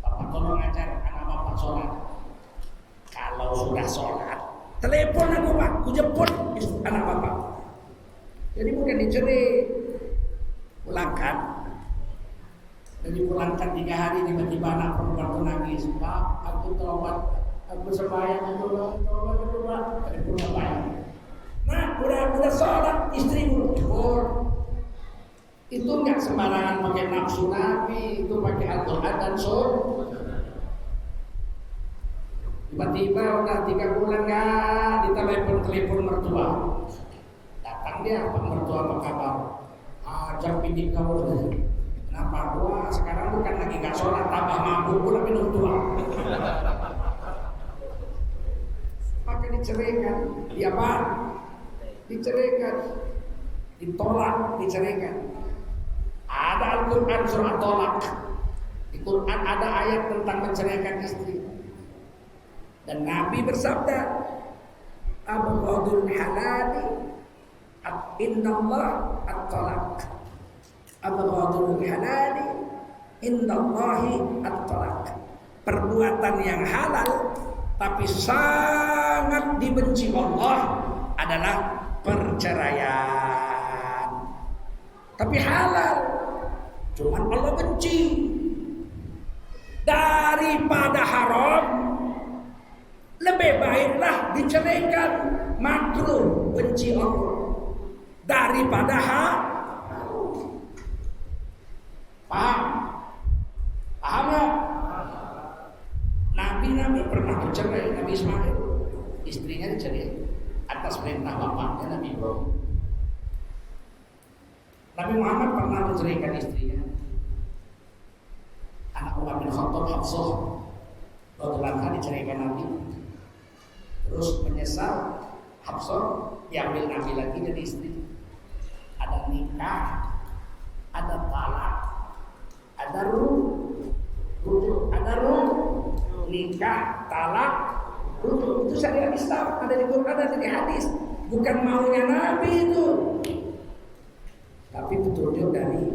Bapak tolong ajar anak bapak sholat. Kalau sudah sholat, telepon aku pak, aku jemput anak bapak. Jadi bukan dicerai, pulangkan. Dan dipulangkan 3 hari tiba-tiba anak perempuan itu nangis. Pak, aku taubat, aku sembahyang, aku taubat itu pak. Aku sembahyang. Nah, udah sholat istrimu. Itu nggak sembarangan pakai nafsu Nabi, itu pakai Al-Quran dan Sunnah. Tiba-tiba udah 3 bulan nggak ditelepon mertua. Datang dia, Pak mertua apa kabar? Ajak bini kau. Kenapa? Wah sekarang bukan lagi nggak sholat, tambah mabuk pula minum tua. Maka diceraikan. Ya Pak, diceraikan, ditolak, diceraikan. Ada Al-Quran surah Tolak. Di Quran ada ayat tentang menceraikan istri. Dan Nabi bersabda, Abghadul halali indallah at-talaq. Abghadul halali indallahi at-talaq. Perbuatan yang halal tapi sangat dibenci Allah adalah perceraian. Tapi halal, cuman Allah benci. Daripada haram, lebih baiklah diceraikan, makruh, benci Allah, daripada haram. Paham? Paham gak? Nabi pernah bercerai. Nabi Ismail, istrinya dicerai atas perintah bapaknya Nabi Ibrahim. Nabi Muhammad pernah menceraikan istrinya. Anak Umar bin Khattab, Hafsah radhiyallahu anha, diceraikan Nabi. Terus menyesal, Hafsah diambil Nabi lagi jadi istri. Ada nikah, ada talak, ada rujuk, ada nikah, talak, rujuk. Itu syariat Islam, ada di Quran, ada di hadis. Bukan maunya Nabi itu, tapi petunjuk dari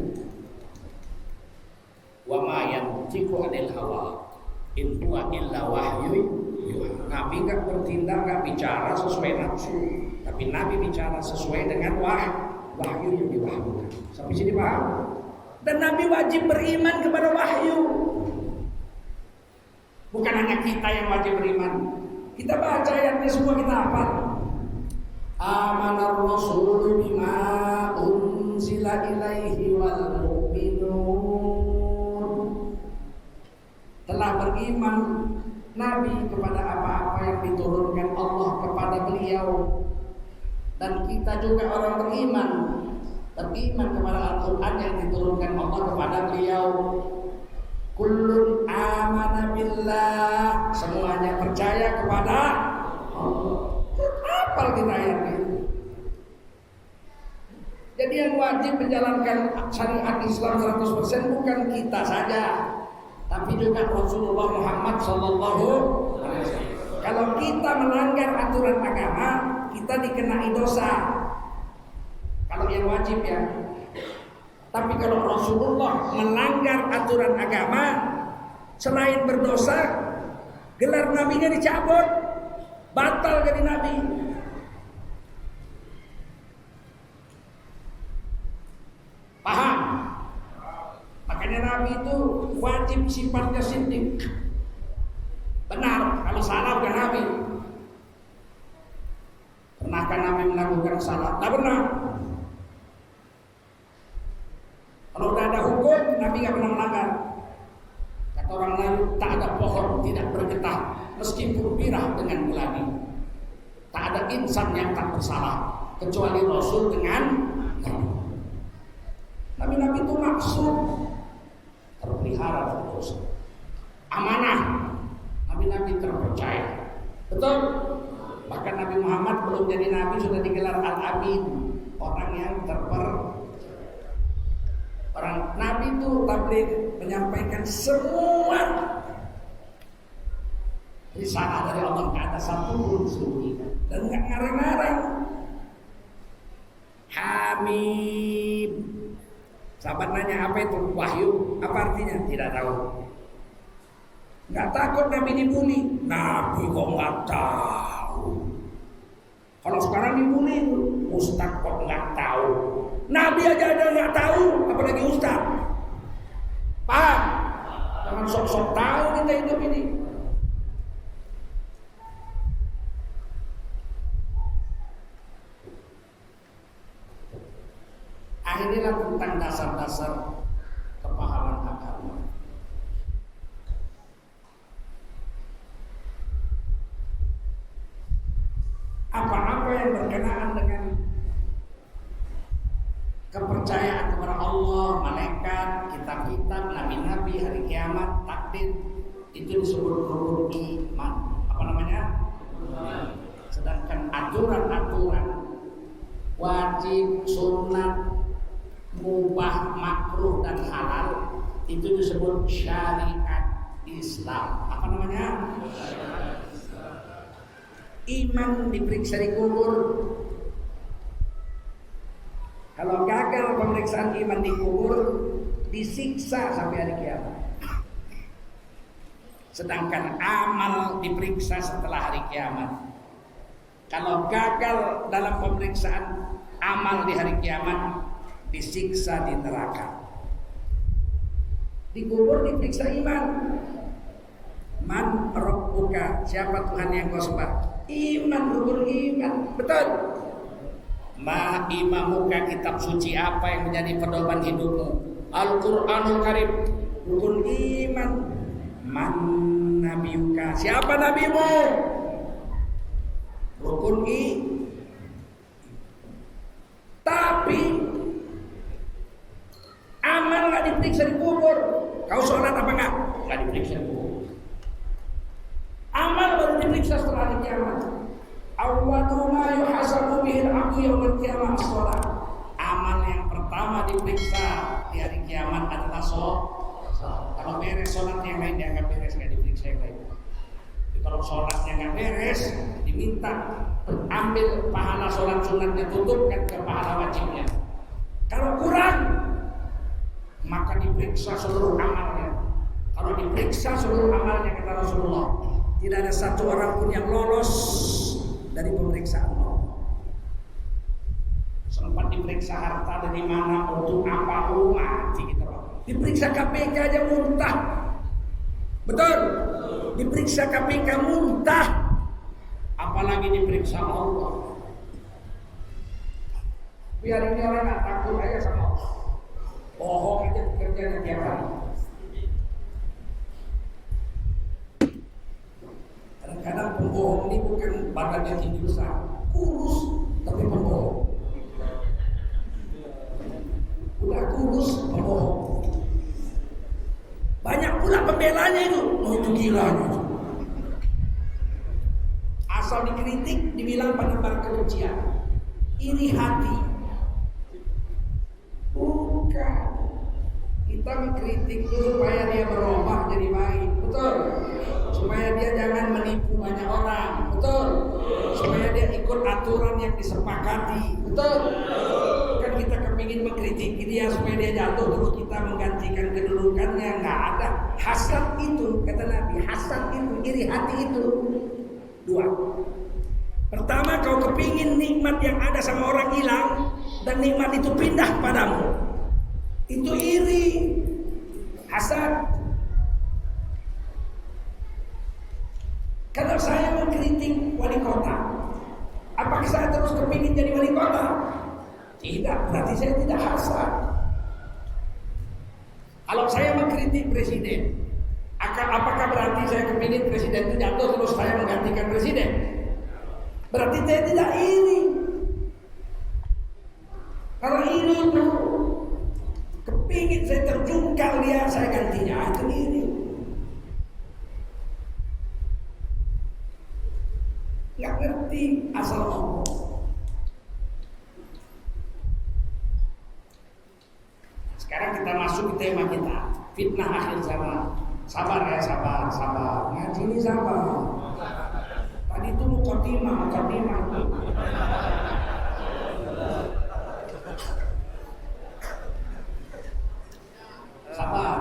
wa ma yantiqu 'anil hawa in huwa illa wahyu. Nabi enggak bertindak, enggak bicara sesuai nafsu, tapi Nabi bicara sesuai dengan wahyu yang diwahyukan. Sampai sini paham? Dan Nabi wajib beriman kepada wahyu. Bukan hanya kita yang wajib beriman. Kita baca ayatnya semua, kita hafal. Amanar Rasul bima unzila ilaihi wal mu'minun. Telah beriman Nabi kepada apa-apa yang diturunkan Allah kepada beliau. Dan kita juga orang beriman kepada Al-Quran yang diturunkan Allah kepada beliau. Kullun amana billah, semuanya percaya kepada Allah. Hafal kita ayatnya. Jadi yang wajib menjalankan syariat Islam 100% bukan kita saja, tapi juga Rasulullah Muhammad sallallahu alaihi wasallam. Kalau kita melanggar aturan agama, kita dikenai dosa. Kalau yang wajib ya. Tapi kalau Rasulullah melanggar aturan agama, selain berdosa, gelar nabinya dicabut, batal jadi nabi. Makanya Nabi itu wajib sifatnya siddiq. Benar, kalau salah bukan Nabi. Pernahkah Nabi melakukan salah? Tidak pernah. Kalau sudah ada hukum, Nabi tidak pernah melanggar. Kata orang lain, tak ada pohon tidak bergetah meskipun pirah dengan geladi. Tak ada insan yang tak bersalah kecuali Rasul dengan Nabi-Nabi itu maksud terpelihara dari dosa. Amanah. Nabi-Nabi terpercaya. Betul? Bahkan Nabi Muhammad belum jadi Nabi sudah digelar Al-Amin, orang yang orang Nabi itu tabligh menyampaikan semua risalah dari Allah, nggak ada satu pun disembunyikan dan nggak ngarang-ngarang. Hamim. Sahabat nanya apa itu wahyu? Apa artinya? Tidak tahu. Nggak takut Nabi dibully. Nabi kok nggak tahu? Kalau sekarang dibully, Ustaz kok nggak tahu? Nabi aja ada nggak tahu, apalagi Ustaz. Paham? Jangan sok-sok tahu kita hidup ini. Inilah tentang dasar-dasar kepahaman agama. Apa-apa yang berkenaan dengan kepercayaan kepada Allah, malaikat, kitab-kitab, nabi-nabi, hari kiamat, takdir, itu disebut rukun iman. Apa namanya? Sedangkan aturan-aturan wajib, sunat, mubah, makruh dan halal itu disebut syariat Islam. Apa namanya? Iman diperiksa di kubur. Kalau gagal pemeriksaan iman di kubur, disiksa sampai hari kiamat. Sedangkan amal diperiksa setelah hari kiamat. Kalau gagal dalam pemeriksaan amal di hari kiamat, disiksa di neraka. Di kubur diperiksa iman. Man rabbuka, siapa Tuhan yang kau sembah? Iman, rukun iman. Betul. Ma imamuka, kitab suci apa yang menjadi pedoman hidupmu? Al-Qur'anul Karim, rukun iman. Man nabiyuka, siapa nabimu? Rukun iman. Tapi amal nggak diperiksa di kubur. Kau sholat apa enggak? Nggak diperiksa di kubur. Amal baru diperiksa setelah hari kiamat. Awwalu ma yuhasabu bihi al-'abdu yaumil qiyamah as-shalah. Amal yang pertama diperiksa di hari kiamat adalah sholat. Kalau beres sholat yang lain dianggap beres, nggak diperiksa yang lain. Jadi kalau sholatnya nggak beres, diminta ambil pahala sholat sunatnya, tutupkan ke pahala wajibnya. Kalau kurang, maka diperiksa seluruh amalnya. Kalau diperiksa seluruh amalnya, kata Rasulullah, tidak ada satu orang pun yang lolos dari pemeriksaan Allah. Sempat diperiksa harta dari mana, untuk apa, mati gitu. Diperiksa KPK aja muntah. Betul? Diperiksa KPK muntah. Apalagi diperiksa Allah. Biar ini orang nggak takut aja sama Allah. Bohong aja kerjanya tiap hari. Kadang-kadang pembohong ini bukan badannya tinggi besar, kurus tapi pembohong. Udah kurus pembohong. Banyak pula pembelanya itu. Oh, itu gila itu. Asal dikritik dibilang penebar kebencian. Iri hati. Bukan. Kita mengkritik itu supaya dia berubah jadi baik. Betul. Supaya dia jangan menipu banyak orang. Betul. Supaya dia ikut aturan yang disepakati. Betul. Kan kita kepingin mengkritik dia supaya dia jatuh, terus kita menggantikan kedudukannya. Nggak ada. Hasad itu, kata Nabi, hasad itu, iri hati itu. Dua. Pertama, kau kepingin nikmat yang ada sama orang hilang, dan nikmat itu pindah padamu. Itu iri. Hasad. Kalau saya mengkritik wali kota, apakah saya terus kepingin jadi wali kota? Tidak, berarti saya tidak hasad. Kalau saya mengkritik presiden, apakah berarti saya kepingin presiden itu jatuh terus saya menggantikan presiden? Berarti saya tidak iri. Kalau iri itu kepingin saya terjungkal dia, saya gantinya, itu iri. Nggak ngerti asal ngomong. Sekarang kita masuk ke tema kita, fitnah akhir zaman. Sabar ya, sabar. Ngaji ini sabar. Tadi itu mukadimah. Sabar.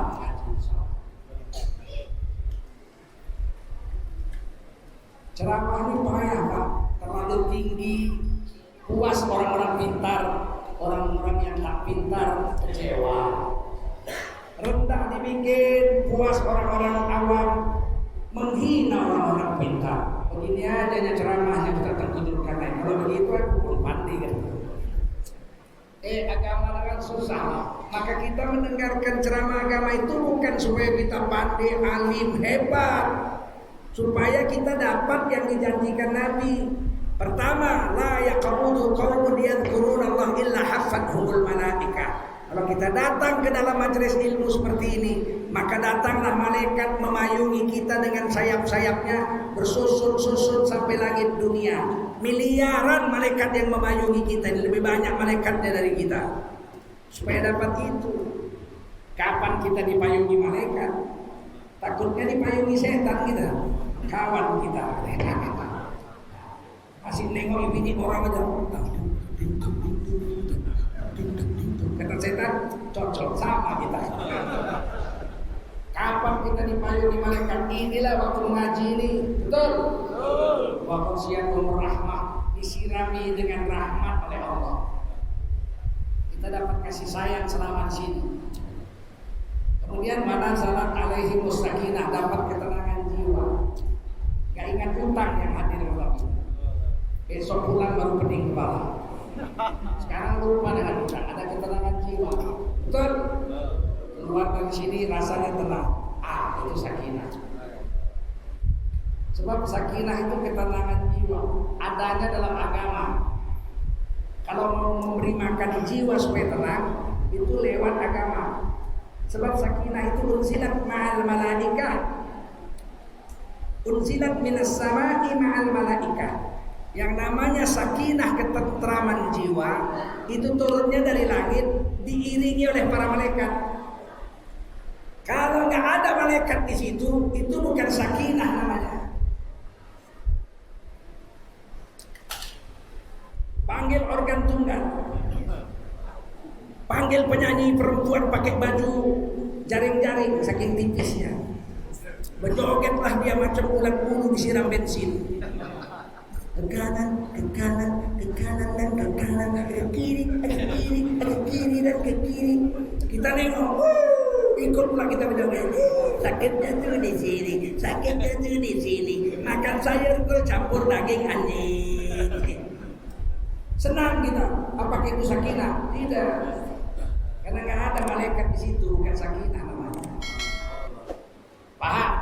Ceramah ini bahaya Pak, terlalu tinggi, puas orang-orang pintar, orang-orang yang tak pintar kecewa. Rendah dibikin, puas orang-orang awam, menghina orang-orang pintar. Begini aja ceramahnya kita tertidurkan lain. Kalau begitu aku pun pandai kan. Agama kan susah. Maka kita mendengarkan ceramah agama itu bukan supaya kita pandai, alim, hebat, supaya kita dapat yang dijanjikan Nabi. Pertama, la yaqudu qaumun yadhkuruna Allah illa haffathumul malaikah. Kalau kita datang ke dalam majelis ilmu seperti ini, maka datanglah malaikat memayungi kita dengan sayap-sayapnya, bersusut-susut sampai langit dunia. Miliaran malaikat yang memayungi kita, ini lebih banyak malaikatnya dari kita. Supaya dapat itu. Kapan kita dipayungi malaikat? Takutnya dipayungi setan kita, kawan kita. Masih nengok ini orang aja. Kata setan, cocok sama kita. Kapan kita dipayungi malaikat? Inilah waktu mengaji ini. Betul? Waktu siatul rahmah, disirami dengan rahmat oleh Allah. Kita dapat kasih sayang selama di sini. Kemudian mana salat alaihi mustakinah, dapat ketenangan jiwa. Gak ingat utang yang hadir dalam itu. Besok pulang baru pening kepala. Sekarang lupa dengan utang, ada ketenangan jiwa. Betul? Keluar dari sini rasanya tenang. Itu sakinah. Sebab sakinah itu ketenangan jiwa. Adanya dalam agama. Kalau mau memberi makan jiwa supaya tenang, itu lewat agama. Sebab sakinah itu unsilat ma'al malaikah. Unsilat minas sama'i ma'al malaikah. Yang namanya sakinah, ketentraman jiwa, itu turunnya dari langit, diiringi oleh para malaikat. Kalau nggak ada malaikat di situ, itu bukan sakinah namanya. Panggil organ tunggal, panggil penyanyi perempuan pakai baju jaring-jaring saking tipisnya, berjogetlah dia macam ulat bulu disiram bensin. Kekanan dan kekanan, ke kiri dan ke kiri. Kita nengok, ikutlah kita berjoget. Sakitnya tuh di sini. Makan sayur tuh campur daging anjing. Senang kita. Apakah itu sakinah? Tidak. Karena nggak ada malaikat di situ, bukan sakinah namanya. Paham?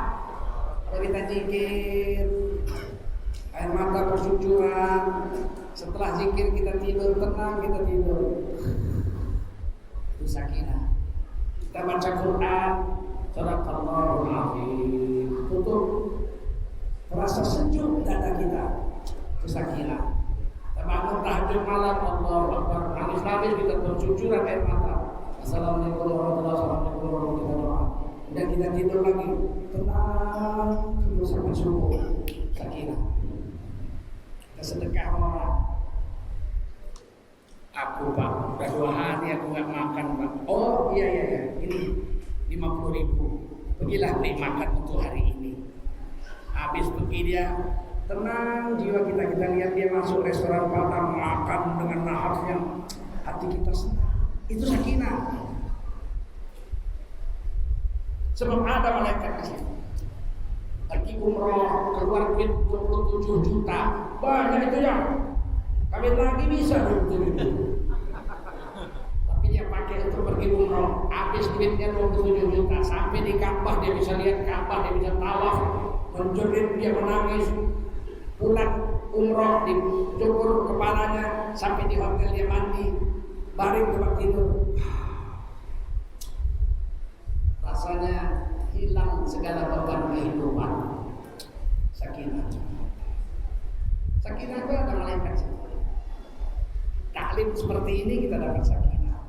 Kalau kita zikir, air mata bercucuran, setelah zikir kita tidur, tenang kita tidur. Itu sakinah. Kita baca Quran, Sadaqallahul Azim, tutup, terasa sejuk dada kita. Itu sakinah. Kita bangun tahajud malam, Allahu Akbar, nangis kita bercucuran air mata. Assalamualaikum warahmatullahi wabarakatuh. Dan kita tidur lagi, tenang terus sampai subuh. Sakinah. Kita sedekah orang. Aku Pak, udah 2 hari aku nggak makan Pak. Oh iya, ini 50.000. Pergilah beli makan untuk hari ini. Habis pergi dia, tenang jiwa kita lihat dia masuk restoran Padang, makan dengan lahapnya, hati kita senang. Itu sakinah. Sebab ada malaikat di situ. Pergi umroh, keluar duit 27 juta. Banyak itu ya. Kawin lagi bisa 27 juta. Tapi dia pakai untuk pergi umroh. Habis duitnya 27 juta. Sampai di Ka'bah dia bisa lihat Ka'bah, dia bisa tawaf. Menjerit, dia menangis. Pulang umroh, dicukur kepalanya. Sampai di hotel dia mandi. Baring tempat tidur. Rasanya hilang segala beban kehidupan. Sakinah. Sakinah itu ada malaikat. Taklim seperti ini kita dapat sakinah.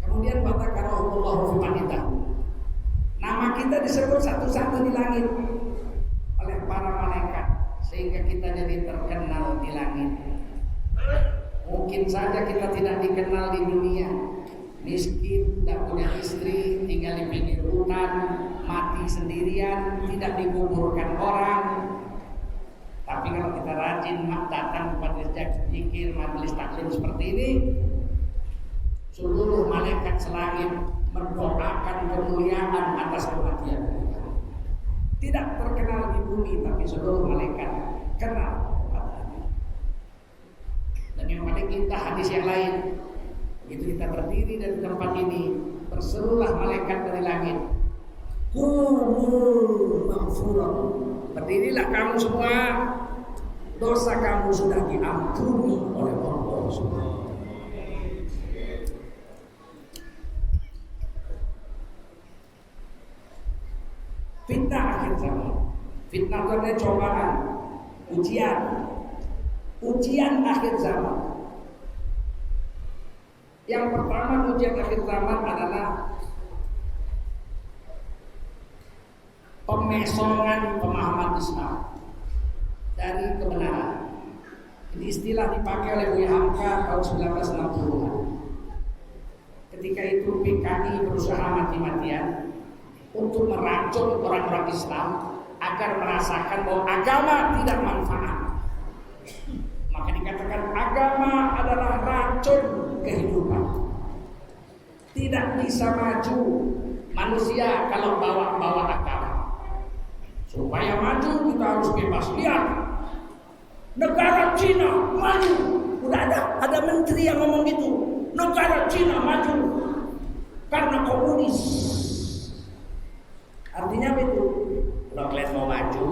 Kemudian batakarahullahu fi manidahu. Nama kita disebut satu-satu di langit oleh para malaikat sehingga kita jadi terkenal di langit. Mungkin saja kita tidak dikenal di dunia. Miskin, tidak punya istri, tinggal di pinggir hutan, mati sendirian, tidak dikuburkan orang. Tapi kalau kita rajin datang ke majelis zikir, majelis taklim seperti ini, seluruh malaikat selangit mendoakan kemuliaan atas kematian kita. Tidak terkenal di bumi, tapi seluruh malaikat kenal kepadanya. Dan yang paling indah hadis yang lain. Begitu kita berdiri dari tempat ini, berserulah malaikat dari langit. Qumu maghfurah. Berdirilah kamu semua, dosa kamu sudah diampuni oleh Allah Subhanahu. Fitnah akhir zaman. Fitnah itu adalah cobaan, ujian akhir zaman. Yang pertama ujian akhir zaman adalah pemesongan pemahaman Islam dari kebenaran. Ini istilah dipakai oleh Buya Hamka tahun 1960-an. Ketika itu PKI berusaha mati-matian untuk meracun orang-orang Islam agar merasakan bahwa agama tidak manfaat. Maka dikatakan agama adalah racun kehidupan. Tidak bisa maju manusia kalau bawa agama. Supaya maju kita harus bebas. Lihat, negara Cina maju. Udah ada menteri yang ngomong gitu. Negara Cina maju karena komunis. Artinya apa itu? Kalau kalian mau maju,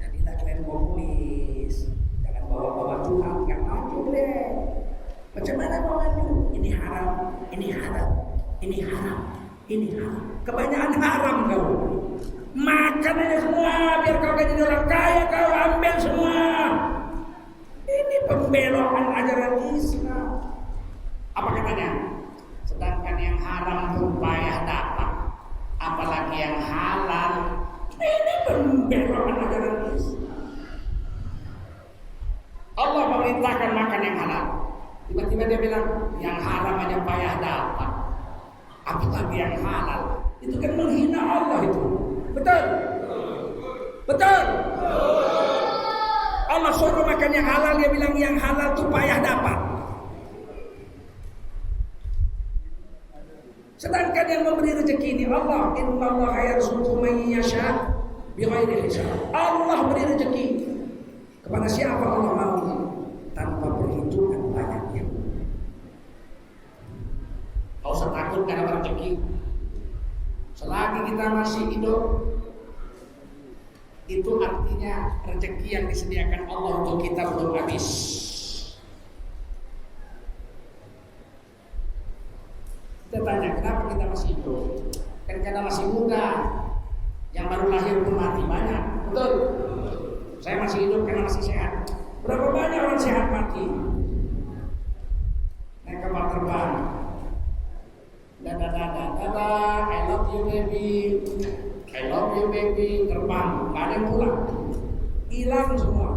jadilah kalian komunis. Jangan bawa Tuhan, nggak maju deh. Macam mana mau maju? Ini haram, ini haram, ini haram, ini haram. Kebanyakan haram kau. Makan aja semua, biar kau jadi orang kaya, kau ambil semua. Ini pembelokan ajaran Islam. Apa katanya? Sedangkan yang haram pun payah dapat, apalagi yang halal. Ini pembelokan ajaran Islam. Allah memerintahkan makan yang halal. Tiba-tiba dia bilang yang haram aja payah dapat, apalagi yang halal. Itu kan menghina Allah itu. Betul? Betul? Allah suruh makan yang halal, dia bilang yang halal itu payah dapat. Sedangkan yang memberi rezeki ini Allah. Innallaha yarzuqu man yasha bighairi hisab. Allah beri rezeki kepada siapa Allah mau tanpa perhitungan banyaknya. Kau usah takut karena rezeki. Selagi kita masih hidup, itu artinya rezeki yang disediakan Allah untuk kita belum habis. Kita tanya, kenapa kita masih hidup? Kan karena masih muda. Yang baru lahir pun mati banyak. Betul? Saya masih hidup karena masih sehat. Berapa banyak orang sehat mati? Naik kapal terbang. Dada, I love you baby, I love you baby, terbang, nggak ada yang pulang, hilang semua.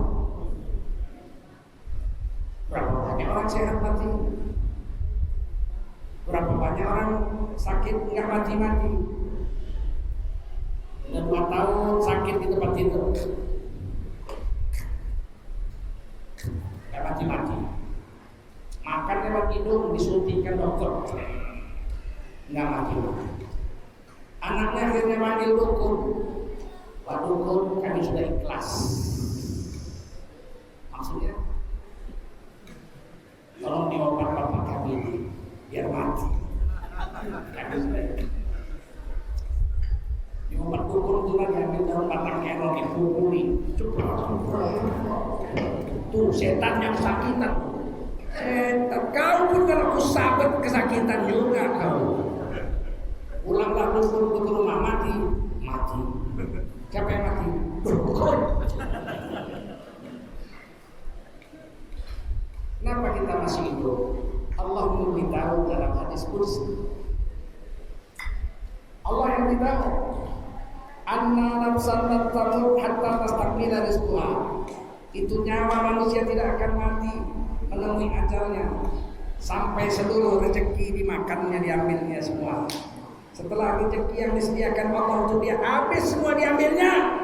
Berapa banyak orang sehat mati? Berapa banyak orang sakit nggak mati-mati? Udah 2 tahun sakit di tempat tidur, nggak mati-mati. Makan lewat hidung disuntikkan dokter, nggak mati. Anaknya akhirnya panggil dukun. Pak dukun, kami sudah ikhlas. Maksudnya, tolong diobat bapak kami ini biar mati. Kami sudah ikhlas. Diobat dukun itu lagi ambil daun batang kerok dipukuli. Tuh setan yang kesakitan. Setan, kau pun kalau kusabet kesakitan juga kau. Pulanglah dukun ke rumah mati. Siapa yang mati? Dukun. Kenapa kita masih hidup? Allah memberitahu dalam hadis kursi. Allah yang beritahu, anna nafsan lan tamut hatta tastakmila rizquha. Itu nyawa manusia tidak akan mati menemui ajalnya sampai seluruh rezeki dimakannya, diambilnya semua. Setelah rezeki yang disediakan Allah untuk dia habis semua diambilnya,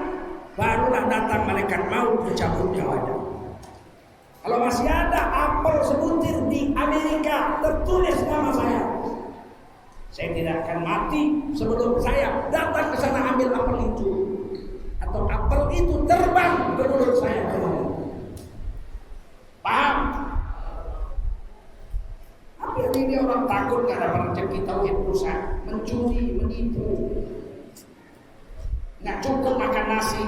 barulah datang malaikat maut mencabut nyawanya. Kalau masih ada apel sebutir di Amerika tertulis nama saya tidak akan mati sebelum saya datang ke sana ambil apel itu, atau apel itu terbang ke mulut saya. Paham? Hampir ini orang takut gak dapat rezeki, tauhid rusak, mencuri, menipu. Nggak cukup makan nasi,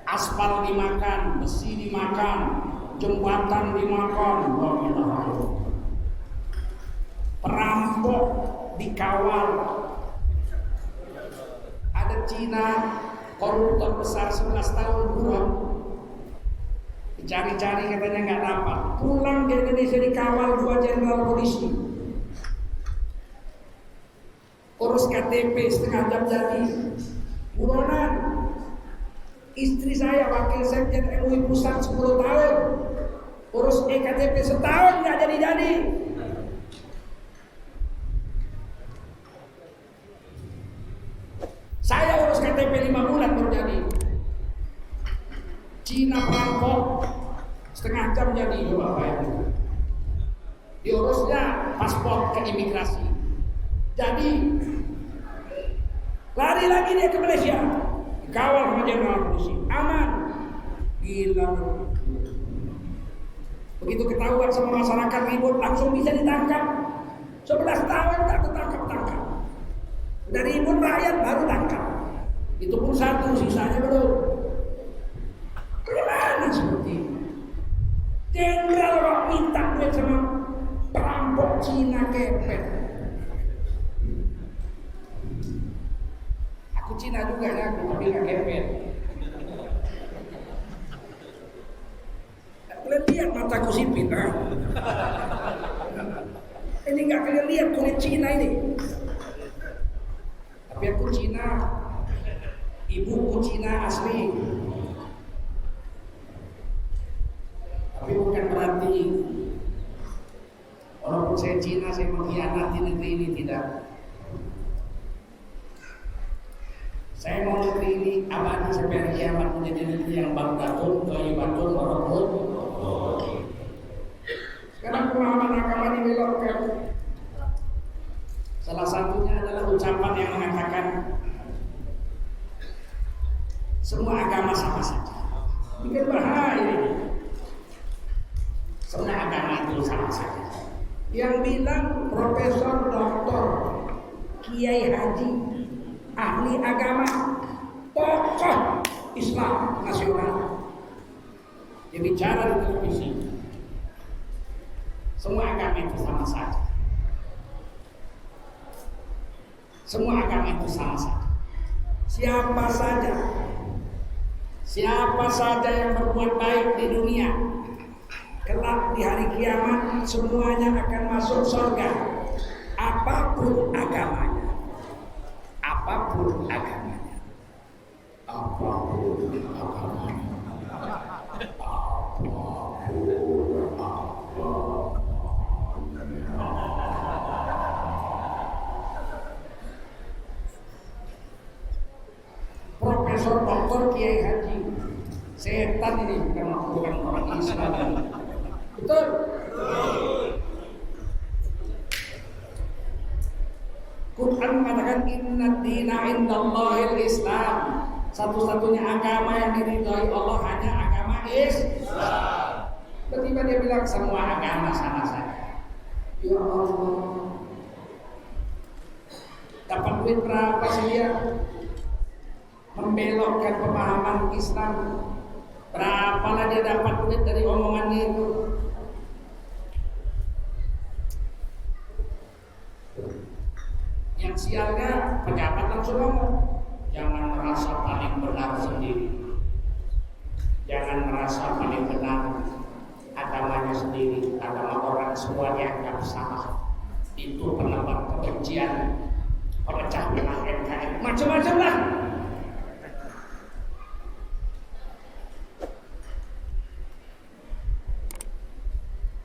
aspal dimakan, besi dimakan, jembatan dimakan, perampok dikawal. Ada Cina koruptor besar 11 tahun buron, dicari-cari katanya nggak dapat, pulang ke Indonesia dikawal 2 jenderal polisi, urus KTP setengah jam jadi buronan. Istri saya wakil sekjen MUI pusat 10 tahun, urus EKTP setahun nggak jadi-jadi. Saya urus KTP 5 bulan baru jadi. Cina perampok setengah jam jadi, coba bayangin. Diurusnya paspor ke imigrasi, jadi lari lagi dia ke Malaysia, dikawal sama jenderal polisi, aman. Gila. Begitu ketahuan sama masyarakat ribut, langsung bisa ditangkap. 11 tahun tak ketangkap-tangkap. Dari ribut rakyat baru tangkap. Itu pun satu, sisanya belum. Gimana seperti ini? Jenderal kok minta duit sama perampok Cina kepet. Aku Cina juga ya, tapi gak kepet. Kalian lihat mataku sipit, ha? Ini gak kalian lihat kulit Cina ini. Tapi aku Cina, ibuku Cina asli. Tapi bukan berarti walaupun saya Cina, saya mengkhianati negeri ini, tidak. Saya mau negeri ini abadi sampai hari kiamat, menjadi negeri yang baldatun, thayyibatun, warohun. Sekarang pemahaman agama dibelokkan. Salah satunya adalah ucapan yang mengatakan semua agama sama saja. Ini bahaya. Semua agama itu sama saja. Yang bilang profesor, doktor, kiai haji, ahli agama, tokoh Islam nasional, dia bicara di televisi. Semua agama itu sama saja. Semua agama itu sama saja. Siapa saja yang berbuat baik di dunia, kelak di hari kiamat semuanya akan masuk surga. Apapun agamanya. Apapun agamanya. Apapun agamanya. Profesor doktor kiai haji, setan ini bukan orang Islam. Betul. Quran mengatakan inna dina indallahil Islam. Satu-satunya agama yang diridhoi Allah hanya agama Islam. Tiba-tiba dia bilang semua agama sama saja. Ya Allah. Dapat duit berapa sih dia? Membelokkan pemahaman Islam. Berapalah dia dapat duit dari omongannya itu? Yang sialnya pejabat langsung ngomong, jangan merasa paling benar sendiri, jangan merasa paling benar agamanya sendiri, agama orang semua dianggap sama. Itu penebar kebencian, pemecah belah NKRI, macam-macam lah.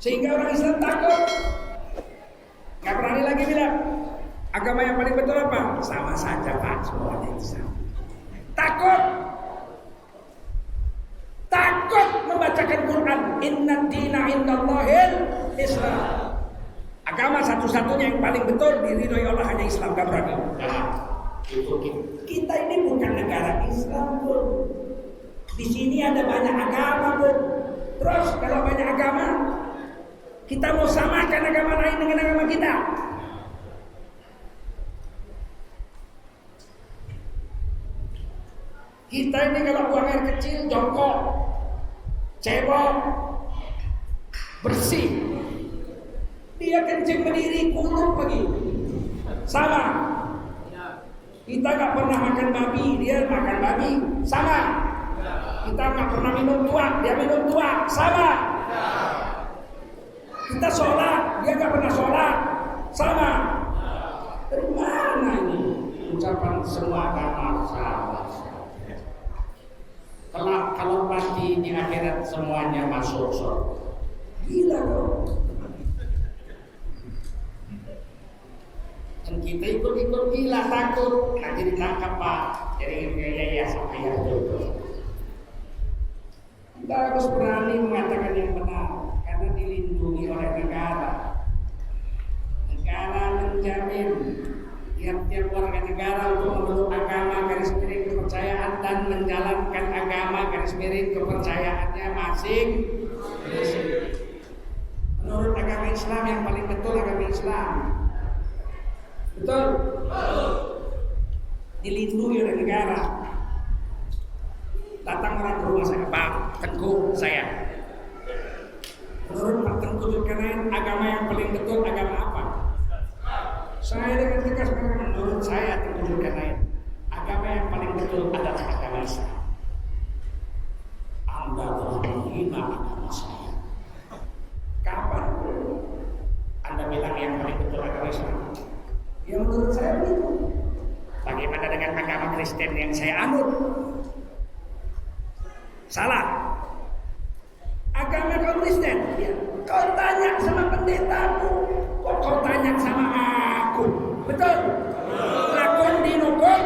Sehingga orang Islam takut, nggak berani lagi bilang agama yang paling betul apa? Sama saja Pak, semuanya Islam. Takut membacakan Quran. Inna dina indallahil Islam. Agama satu-satunya yang paling betul diridhoi Allah hanya Islam, gak berani. Itu kita ini bukan negara Islam, Bun. Di sini ada banyak agama, Bun. Terus kalau banyak agama, kita mau samakan agama lain dengan agama kita. Kita ini kalau buang air kecil, jongkok, cebok, bersih. Dia kencing berdiri, kuluk lagi. Sama. Kita nggak pernah makan babi, dia makan babi. Sama. Kita nggak pernah minum tuak, dia minum tuak. Sama. Kita sholat, dia nggak pernah sholat. Sama. Dari mana ini ucapan semua agama sama? Kalau mati di akhirat semuanya masuk surga. Gila dong. Dan kita ikut-ikut gila, takut nanti ditangkap Pak. Jadi ya sama ya jodoh. Kita harus berani mengatakan yang benar karena dilindungi oleh negara. Negara menjamin tiap-tiap warga negara untuk memeluk agama garis miring kepercayaan dan menjalankan agama garis miring kepercayaannya masing-masing. Menurut agama Islam yang paling betul agama Islam. Betul? Dilindungi oleh negara. Datang orang ke rumah saya, Pak Tengku saya. Menurut Pak Tengku Zulkarnain, agama yang paling betul agama apa? Saya dengan tegas mengatakan, menurut saya Tengku Zulkarnain, agama yang paling betul adalah agama Islam. Anda telah menghina agama saya. Kapan Anda bilang yang paling betul agama Islam? Ya menurut saya begitu. Bagaimana dengan agama Kristen yang saya anut? Salah. Agama kaum Kristen, ya. Kau tanya sama pendetamu, kok kau tanya sama aku? Betul? Lakon dinukum.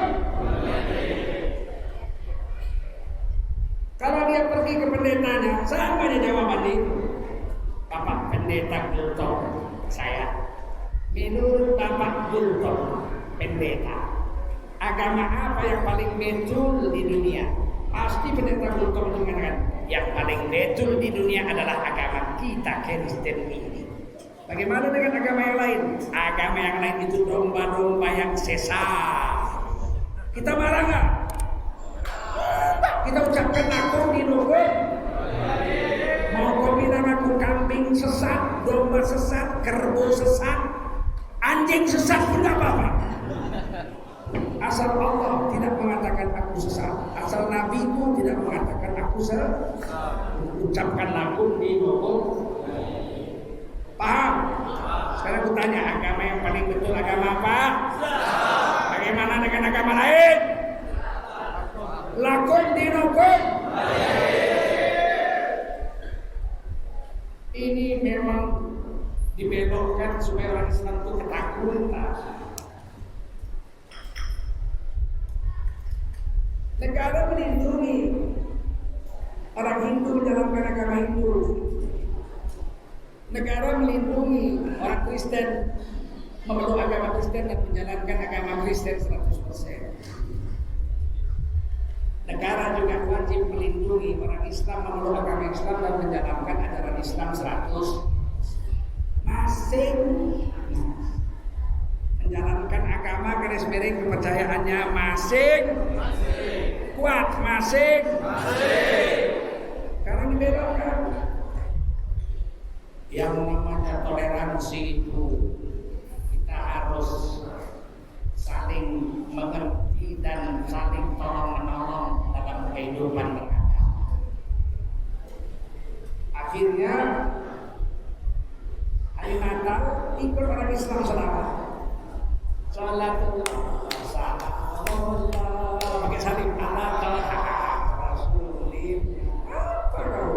Kalau dia pergi ke pendetanya, sama dia jawabannya itu. Bapak pendeta Gultom, saya. Menurut Bapak Gultom, pendeta, agama apa yang paling betul di dunia? Pasti pendeta Gultom mengatakan yang paling betul di dunia adalah agama kita Kristen ini. Bagaimana dengan agama yang lain? Agama yang lain itu domba-domba yang sesat. Kita marah nggak? Kita ucapkan aku dinukum. Mau kau bilang aku kambing sesat, domba sesat, kerbau sesat, anjing sesat pun nggak apa-apa. Asal Allah tidak mengatakan aku sesat, asal Nabiku tidak mengatakan aku sesat, ucapkan lakum dinukum. Paham? Sekarang aku tanya, agama yang paling betul agama apa? Bagaimana dengan agama lain? Lakum dinukum. Ini memang dibelokkan supaya orang Islam itu ketakutan. Negara melindungi orang Hindu menjalankan agama Hindu. Negara melindungi orang Kristen memeluk agama Kristen. Kristen dan menjalankan agama Kristen 100%. Negara juga wajib melindungi orang Islam, memeluk agama Islam dan menjalankan ajaran Islam 100%. Masing menjalankan agama garis miring kepercayaannya masing kuat masing karena dibelokkan. Yang namanya toleransi itu kita harus saling mengerti dan saling tolong menolong dalam kehidupan beragama. Akhirnya hari Natal ikut orang Islam selama Salatullah salamullah pakai salim ala rasulillah. Apa kau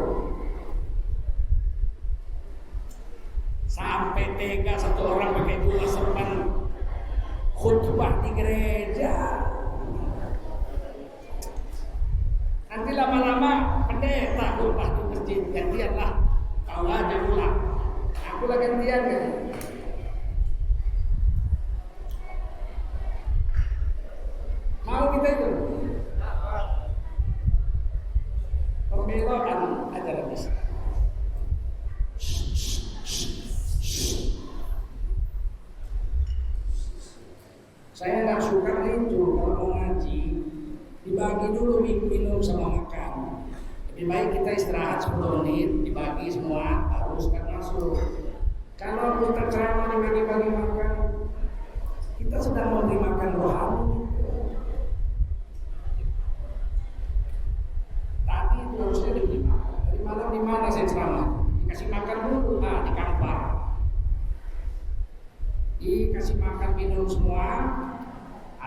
sampai tega satu orang pakai dua serban khutbah di gereja. Nanti lama-lama pendeta khutbah di masjid, gantianlah kau aja pulang, aku lah gantian kan. Mau kita itu pembelokan ajaran Islam. Saya nggak suka itu kalau mau ngaji dibagi dulu minum sama makan. Lebih baik kita istirahat 10 menit, dibagi semua, harus kan masuk. Kalau kita ceramah dibagi-bagi makan, kita sedang memberi makan rohani. Tadi itu harusnya diberi makan. Dari malam di mana saya ceramah? Dikasih makan dulu, di kamar. Dikasih makan minum semua,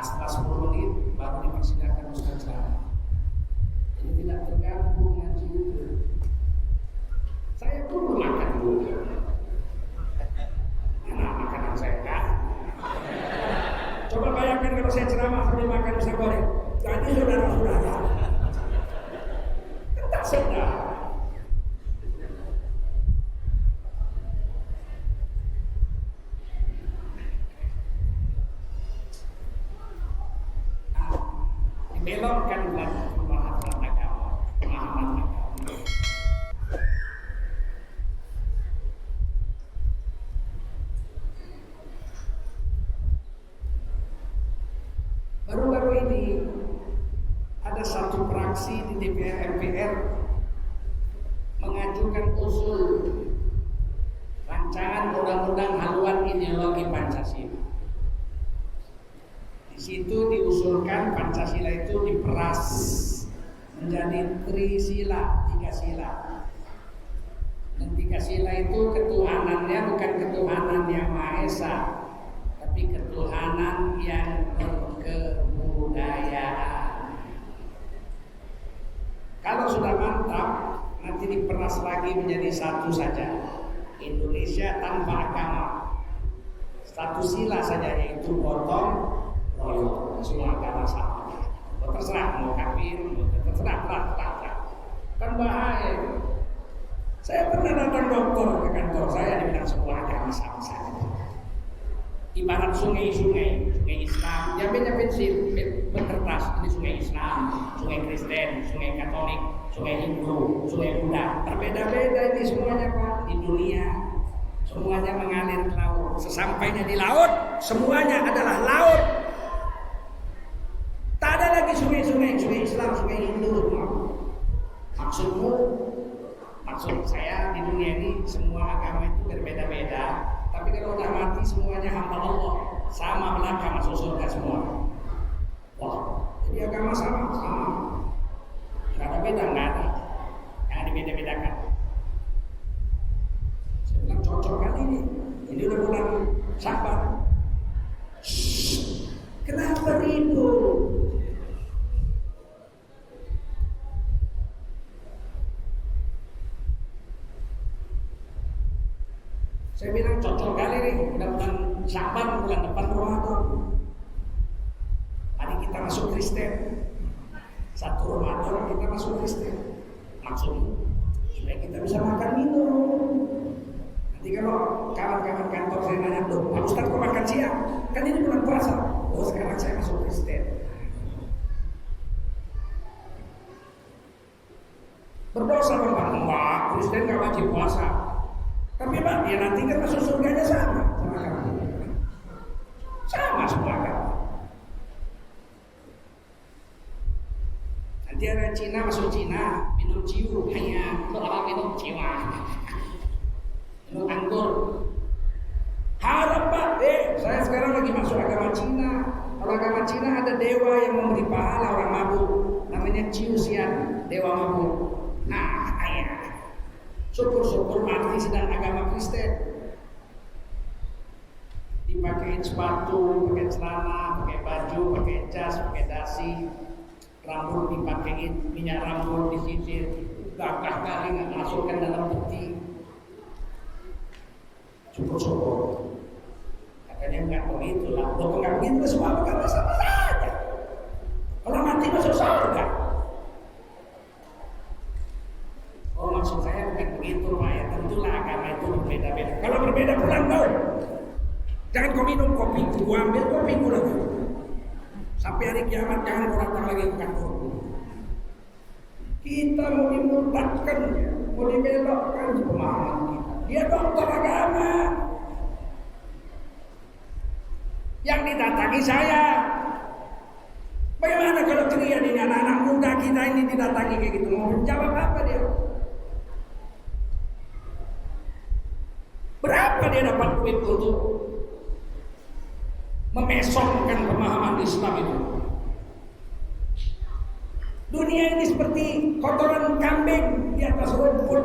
setelah 10 menit baru dipersilakan Ustaz ceramah. Jadi tidak terganggu ngaji itu. Saya pun makan dulu. Enak makanan saya kan? Coba bayangkan kalau saya ceramah sambil makan pisang goreng. Jadi saudara-saudara, tak sedap. Belokkan dalam pemahaman agama. Baru-baru ini ada satu fraksi di DPR MPR mengajukan usul rancangan undang-undang haluan ideologi Pancasila. Di situ diusulkan Pancasila itu diperas menjadi trisila, 3 sila. Dan 3 sila itu ketuhanannya bukan ketuhanan yang Maha Esa, tapi ketuhanan yang berkebudayaan. Kalau sudah mantap, nanti diperas lagi menjadi satu saja, Indonesia tanpa agama. 1 sila saja, yaitu gotong royong, semua agama sama. Terserah mau kafir, terserah. Kan bahaya. Saya pernah datang dokter ke kantor saya, dia bilang semua agama sama saja. Ibarat sungai Islam, jamnya pensil, berkertas, ini sungai Islam, sungai Kristen, sungai Katolik, sungai Hindu, sungai Buddha, berbeda-beda ini semuanya Pak di dunia. Semuanya mengalir ke laut. Sesampainya di laut, semuanya adalah laut. Tak ada lagi sungai Islam, sungai Hindu. Maksud saya di dunia ini semua agama itu berbeda-beda. Tapi kalau udah mati semuanya hamba Allah, sama belaka masuk surga semua. Wah, jadi agama sama. Gak ada beda, nggak ada. Yang dibeda-bedakan. Saya bilang cocok kali ini. Ini udah bulan Sya'ban. Kenapa ribut? Saya bilang cocok kali nih, bulan Sya'ban, bulan depan Ramadan. Hari kita masuk Kristen. 1 Ramadan kita masuk Kristen. Maksudnya supaya kita bisa makan minum. Nanti kalau kawan-kawan kantor saya nanya, loh Pak Ustaz kok makan siang? Kan ini mati kan masuk surganya sama kamu. Sama semua agama. Nanti ada Cina masuk Cina, minum ciu, hanya orang minum ciwa, minum anggur. Harap Pak, saya sekarang lagi masuk agama Cina. Kalau agama Cina ada dewa yang memberi pahala orang mabuk, namanya Ciu Sian, dewa mabuk. Nah, syukur-syukur mati sedang agama Kristen. Dipakein sepatu, pakai celana, pakai baju, pakai jas, pakai dasi, rambut dipakein minyak rambut disisir, gagah kali nggak masukkan dalam peti. Syukur-syukur. Katanya nggak begitu lah. Kalau nggak begitu semua agama sama saja. Kalau mati masuk surga. Oh maksud saya bukan begitu Pak ya. Tentulah agama itu berbeda-beda. Kalau berbeda pulang kau. Jangan kau minum kopi, gua ambil kopi gua lagi. Sampai hari kiamat jangan kau datang lagi ke kantor. Kita mau dimurtadkan, mau dibelokkan pemahaman kita. Dia dokter agama. Yang didatangi saya. Bagaimana kalau kalian ini anak-anak muda kita ini didatangi kayak gitu? Mau menjawab apa dia? Berapa dia dapat duit untuk memesongkan pemahaman Islam itu? Dunia ini seperti kotoran kambing di atas rumput.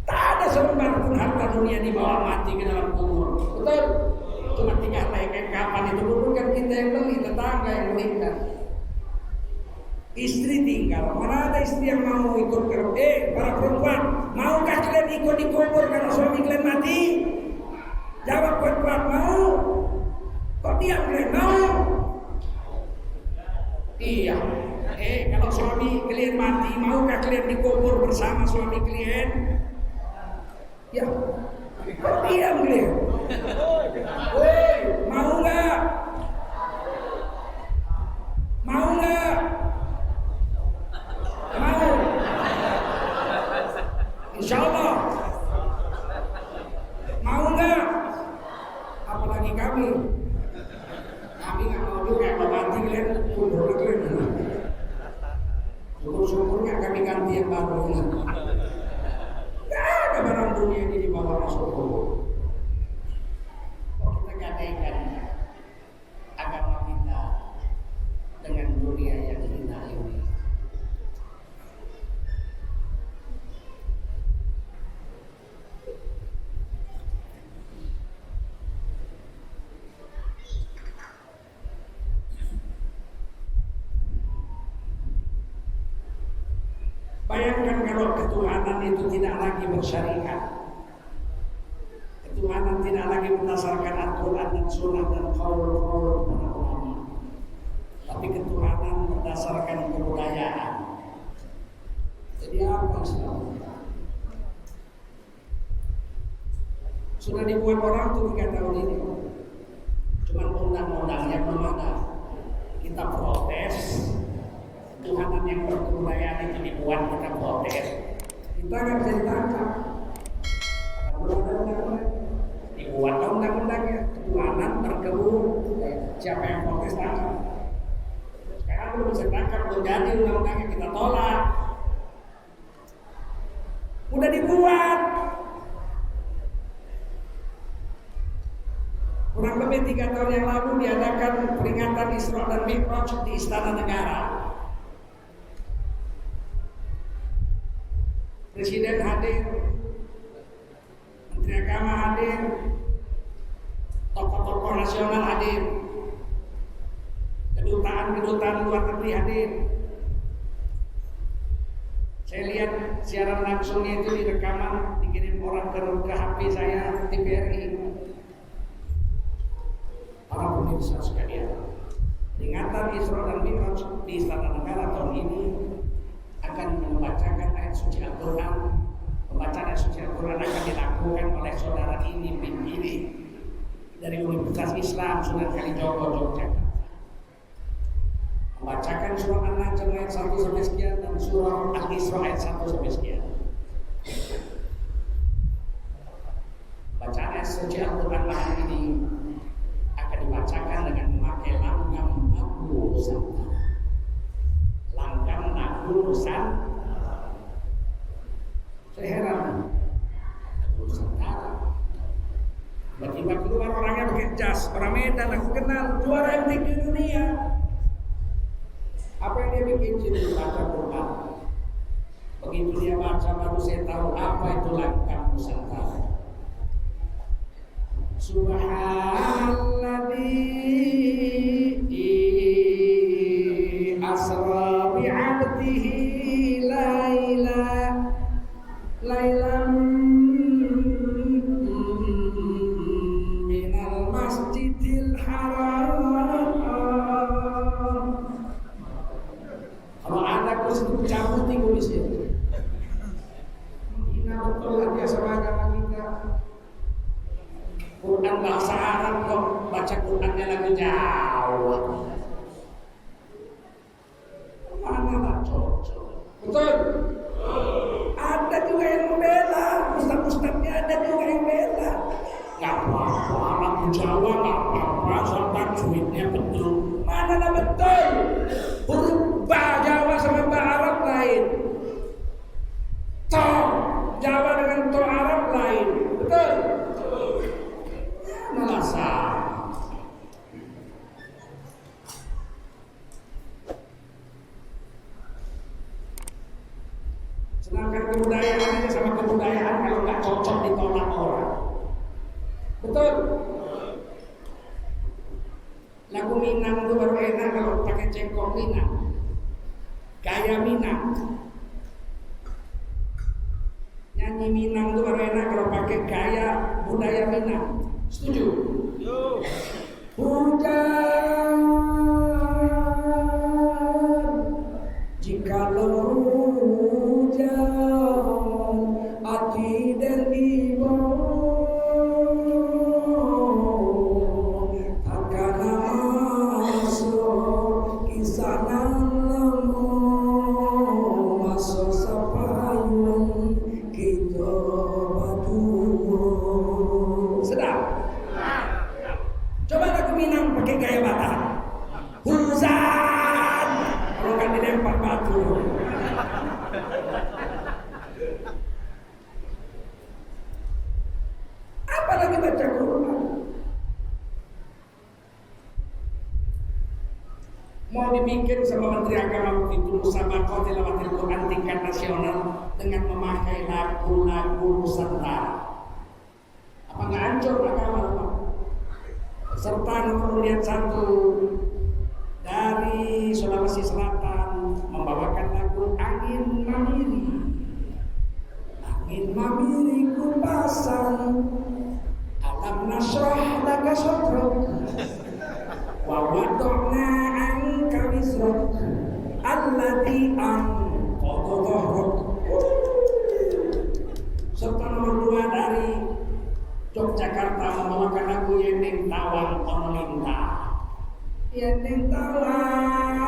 Tak ada selembar pun harta dunia dibawa mati ke dalam kubur. Betul? Cuma tinggal naikkan kapan itu dulu kan kita yang beli, tetangga yang belikan. Istri tinggal, mana ada istri yang mau ikut ke para perempuan, maukah kalian ikut dikubur karena suami kalian mati? Jawab kuat-kuat, mau? Kok diam kalian? Mau? Iya. Kalau suami kalian mati, maukah kalian dikubur bersama suami kalian? Ya. Kok diam kalian? Woi, mau nggak? Mau nggak? Mau? Insya Allah. Mau nggak? Apalagi kami nggak mau juga. Kalau mati kalian kubur kalian. Syukur-syukurnya kami ganti yang baru. Nggak ada barang dunia ini dibawa masuk kubur. Gadaikan agama kita dengan dunia yang hina ini. Bayangkan kalau ketuhanan itu tidak lagi bersyariat. Ketuhanan tidak lagi berdasarkan Al-Quran dan Sunnah dan qaul-qaul para ulama, tapi ketuhanan berdasarkan kebudayaan. Jadi apa Islam? Sudah dibuat orang tuh 3 tahun ini, cuma undang-undangnya belum ada. Kita protes, ketuhanan yang berkebudayaan itu dibuat, kita protes. Kita nggak bisa ditangkap. Belum ada undang-undang. Dibuat undang-undangnya, ketuhanan berkebun. Siapa yang protes tangkap? Sekarang belum bisa tangkap, belum jadi undang-undangnya, kita tolak. Udah dibuat. Kurang lebih 3 tahun yang lalu diadakan peringatan Isra dan Mi'raj di Istana Negara. Presiden hadir, Menteri Agama hadir, tokoh-tokoh nasional hadir, kedutaan luar negeri hadir. Saya lihat siaran langsungnya itu direkaman, dikirim orang ke HP saya, TVRI. Para pemirsa sekalian, peringatan Isra dan Mi'raj di Istana Negara tahun ini akan membacakan ayat suci Al-Quran. Pembacaan ayat suci Al-Quran akan dilakukan oleh saudara ini bin ini dari Universitas Islam Sunan Kalijogo, Yogyakarta. Membacakan surah An-Najm ayat 1 sampai sekian dan surah Al-Isra ayat 1 sampai sekian. orangnya pakai jas, orang Medan aku kenal, juara MTQ dunia. Apa yang dia bikin sini baca Quran. Begitu dia baca baru saya tahu apa itu langkah Nusantara. Subhanalladzi asra bi'abdihi lailan minal masjidil haram. Kalau ada aku cabut di kulisnya. Menghina betul dia sama agama kita. Quran bahasa Arab kok baca Qurannya lagi jauh. Mana tak cocok? Betul? Ada juga yang membela, ustaz-ustaznya ada juga yang membela. Gak apa-apa, lagu Jawa gak apa-apa, soal tajwidnya betul. Mana tak betul? Huruf ba Jawa sama ba Arab lain. To Jawa dengan to Arab lain. Betul? Malah salah. Sedangkan kebudayaan sama kebudayaan kalau nggak cocok ditolak orang. Betul? Lagu Minang itu baru enak kalau pakai cengkok Minang. Gaya Minang. Nyanyi Minang itu baru enak kalau pakai gaya budaya Minang. Setuju? Hujan jikalau hujan hati dan ibu takkan masuk kisah nalamu masuk sapayun kita batu. Sedap? Coba lagu Minang pakai gaya Batak. Hujan kalau kan dilempar batu. Apalagi baca Quran. Mau dibikin sama Menteri Agama itu musabaqah tilawatil Quran tingkat nasional dengan memakai lagu-lagu Nusantara. Apa nggak hancur agama Pak? Serta nomor lihat satu dari Sulawesi Selatan membawakan lagu Angin Mamiri. Angin Mamiri kupasan alam nasrah laka sodrok wa wadokna anka wisrok alladhi anqadha dhahrok. Serta nomor dua dari Yogyakarta membawakan lagu Yeneng Tawang Ono Linta. Yeneng Tawang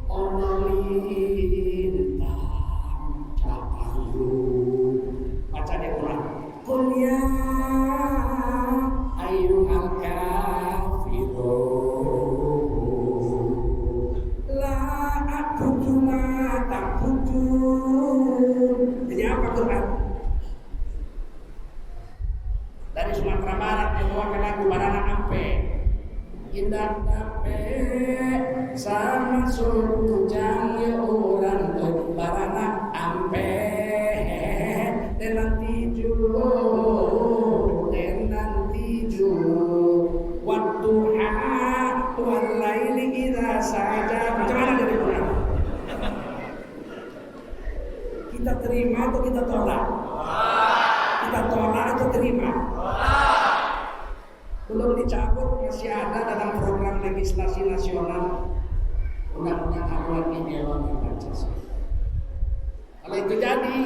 Ono Linta Capayu. Baca deh Quran. Qul ya ayyuhal kafirun la a'budu ma ta'budun. Jadi apa Quran? Dari Sumatera Barat membawakan lagu Barana Ampe. Indah Ampe sama suku jang orang tuh Barana Ampe dan nanti waktu wal laili idza saja. Macam mana dari Quran? Kita terima atau kita tolak? Kita tolak atau terima? Belum dicabut, masih ada dalam program legislasi nasional undang-undang haluan ideologi Pancasila. Kalau itu jadi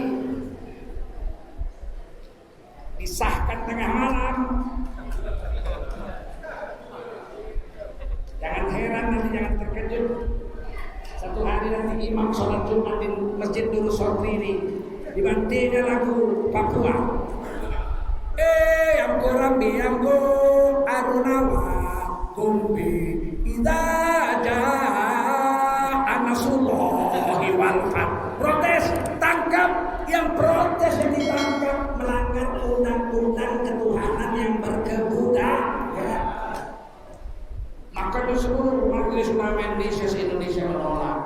disahkan tengah malam, jangan heran nanti, jangan terkejut. Satu hari nanti imam sholat Jumat di Masjid Nurul Sodri ini dibantinya lagu Papua. Yang Rambi yang go Arunawa kumbi idaja anasullahi wal fath. Protes, tangkap yang protes, yang ditangkap melanggar undang-undang ketuhanan yang berkebutuhan. ulama Indonesia se-Indonesia menolak,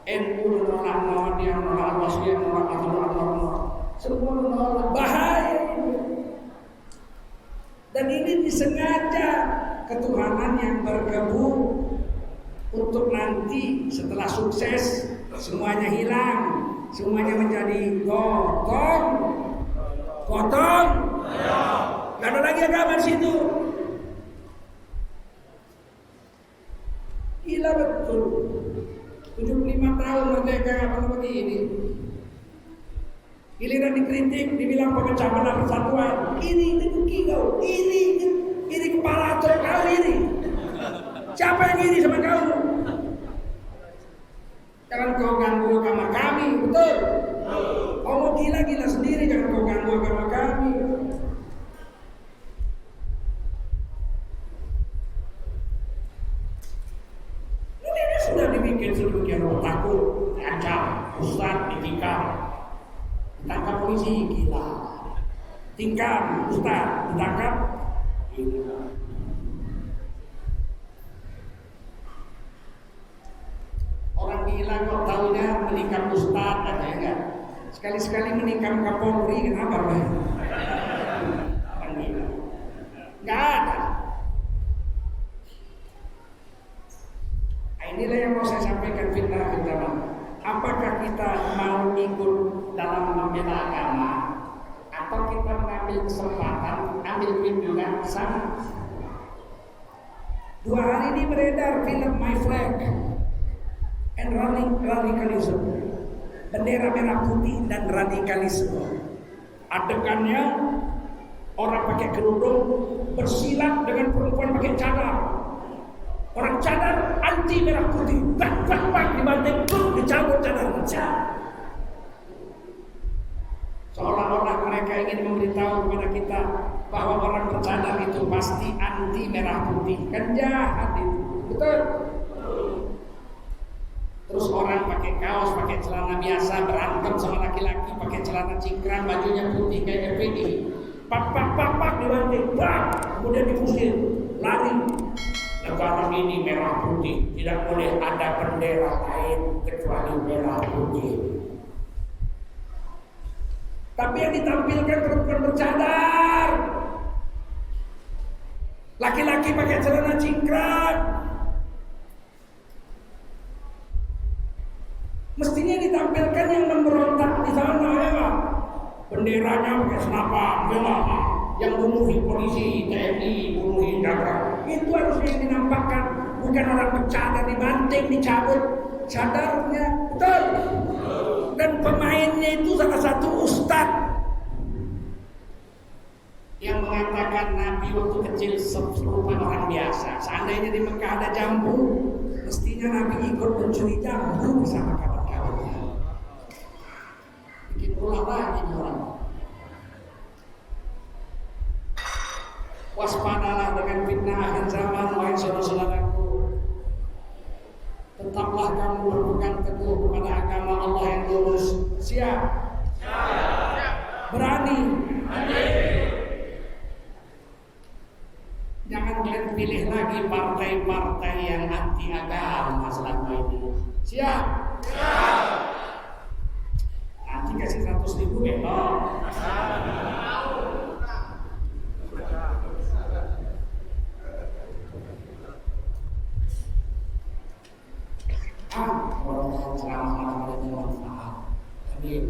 NU menolak, Muhammadiyah menolak, Al-Wasliyah menolak, menolak, semua menolak. Bahaya ini. Dan ini disengaja ketuhanan yang berkebun untuk nanti setelah sukses semuanya hilang, semuanya menjadi gotong. Gak ada lagi agama di situ. Gila betul. 75 tahun merdeka apa begini. Giliran dikritik, dibilang pemecah belah persatuan. Ini kau, ini kepala otak kau ini. Siapa yang iri sama kau? Jangan kau ganggu agama kami, betul? Kau mau gila-gila sendiri, jangan kau ganggu agama kami. Ini sudah dibikin sedemikian rupa, takut, diancam, ustaz, ditinggal, ditangkap polisi, gila. Tingkam, ustaz, ditangkap, gila. Orang gila kok tahunya menikam ustaz, ada enggak? Sekali-sekali menikam Kapolri, kenapa Pak? Orang gila. Enggak ada. Nah, inilah yang mau saya sampaikan fitnah pertama. Apakah kita mau ikut dalam membela agama atau kita mengambil kesempatan, ambil bimbingan sana? 2 hari ini beredar film My Flag and Radicalism, bendera merah putih dan radikalisme. Adegannya orang pakai kerudung bersilat dengan perempuan pakai cadar. Orang cadar anti merah putih, bak dibanting, dicabut cadar. Seolah-olah mereka ingin memberitahu kepada kita bahwa orang bercadar itu pasti anti merah putih. Kan jahat itu, betul? Terus orang pakai kaos, pakai celana biasa, berantem sama laki-laki pakai celana cingkrang, bajunya putih kayak FPI. Pak dibanting, kemudian diusir, lari. Negara ini merah putih, tidak boleh ada bendera lain kecuali merah putih. Tapi yang ditampilkan perempuan bercadar, laki-laki pakai celana cingkrang. Mestinya ditampilkan yang memberontak di sana ya. Benderanya pakai senapan, yang bunuhi polisi, TNI, bunuhi jaksa. Itu harusnya yang dinampakkan, bukan orang bercadar dibanting, dicabut cadarnya, betul? Dan pemainnya itu salah satu ustadz yang mengatakan Nabi waktu kecil serupa orang biasa. Seandainya di Mekah ada jambu, mestinya Nabi ikut mencuri jambu bersama kawan-kawannya. Bikin ulah lagi orang. Waspadalah dengan fitnah akhir zaman, wahai saudara-saudaraku. Tetaplah kamu berpegang teguh kepada agama Allah yang lurus. Siap? Siap. Berani? Jangan kalian pilih lagi partai-partai yang anti agama selama ini. Siap? Siap. Nanti kasih 100.000 belok. Orang-orang ceramah malam ini manfaat. Amin.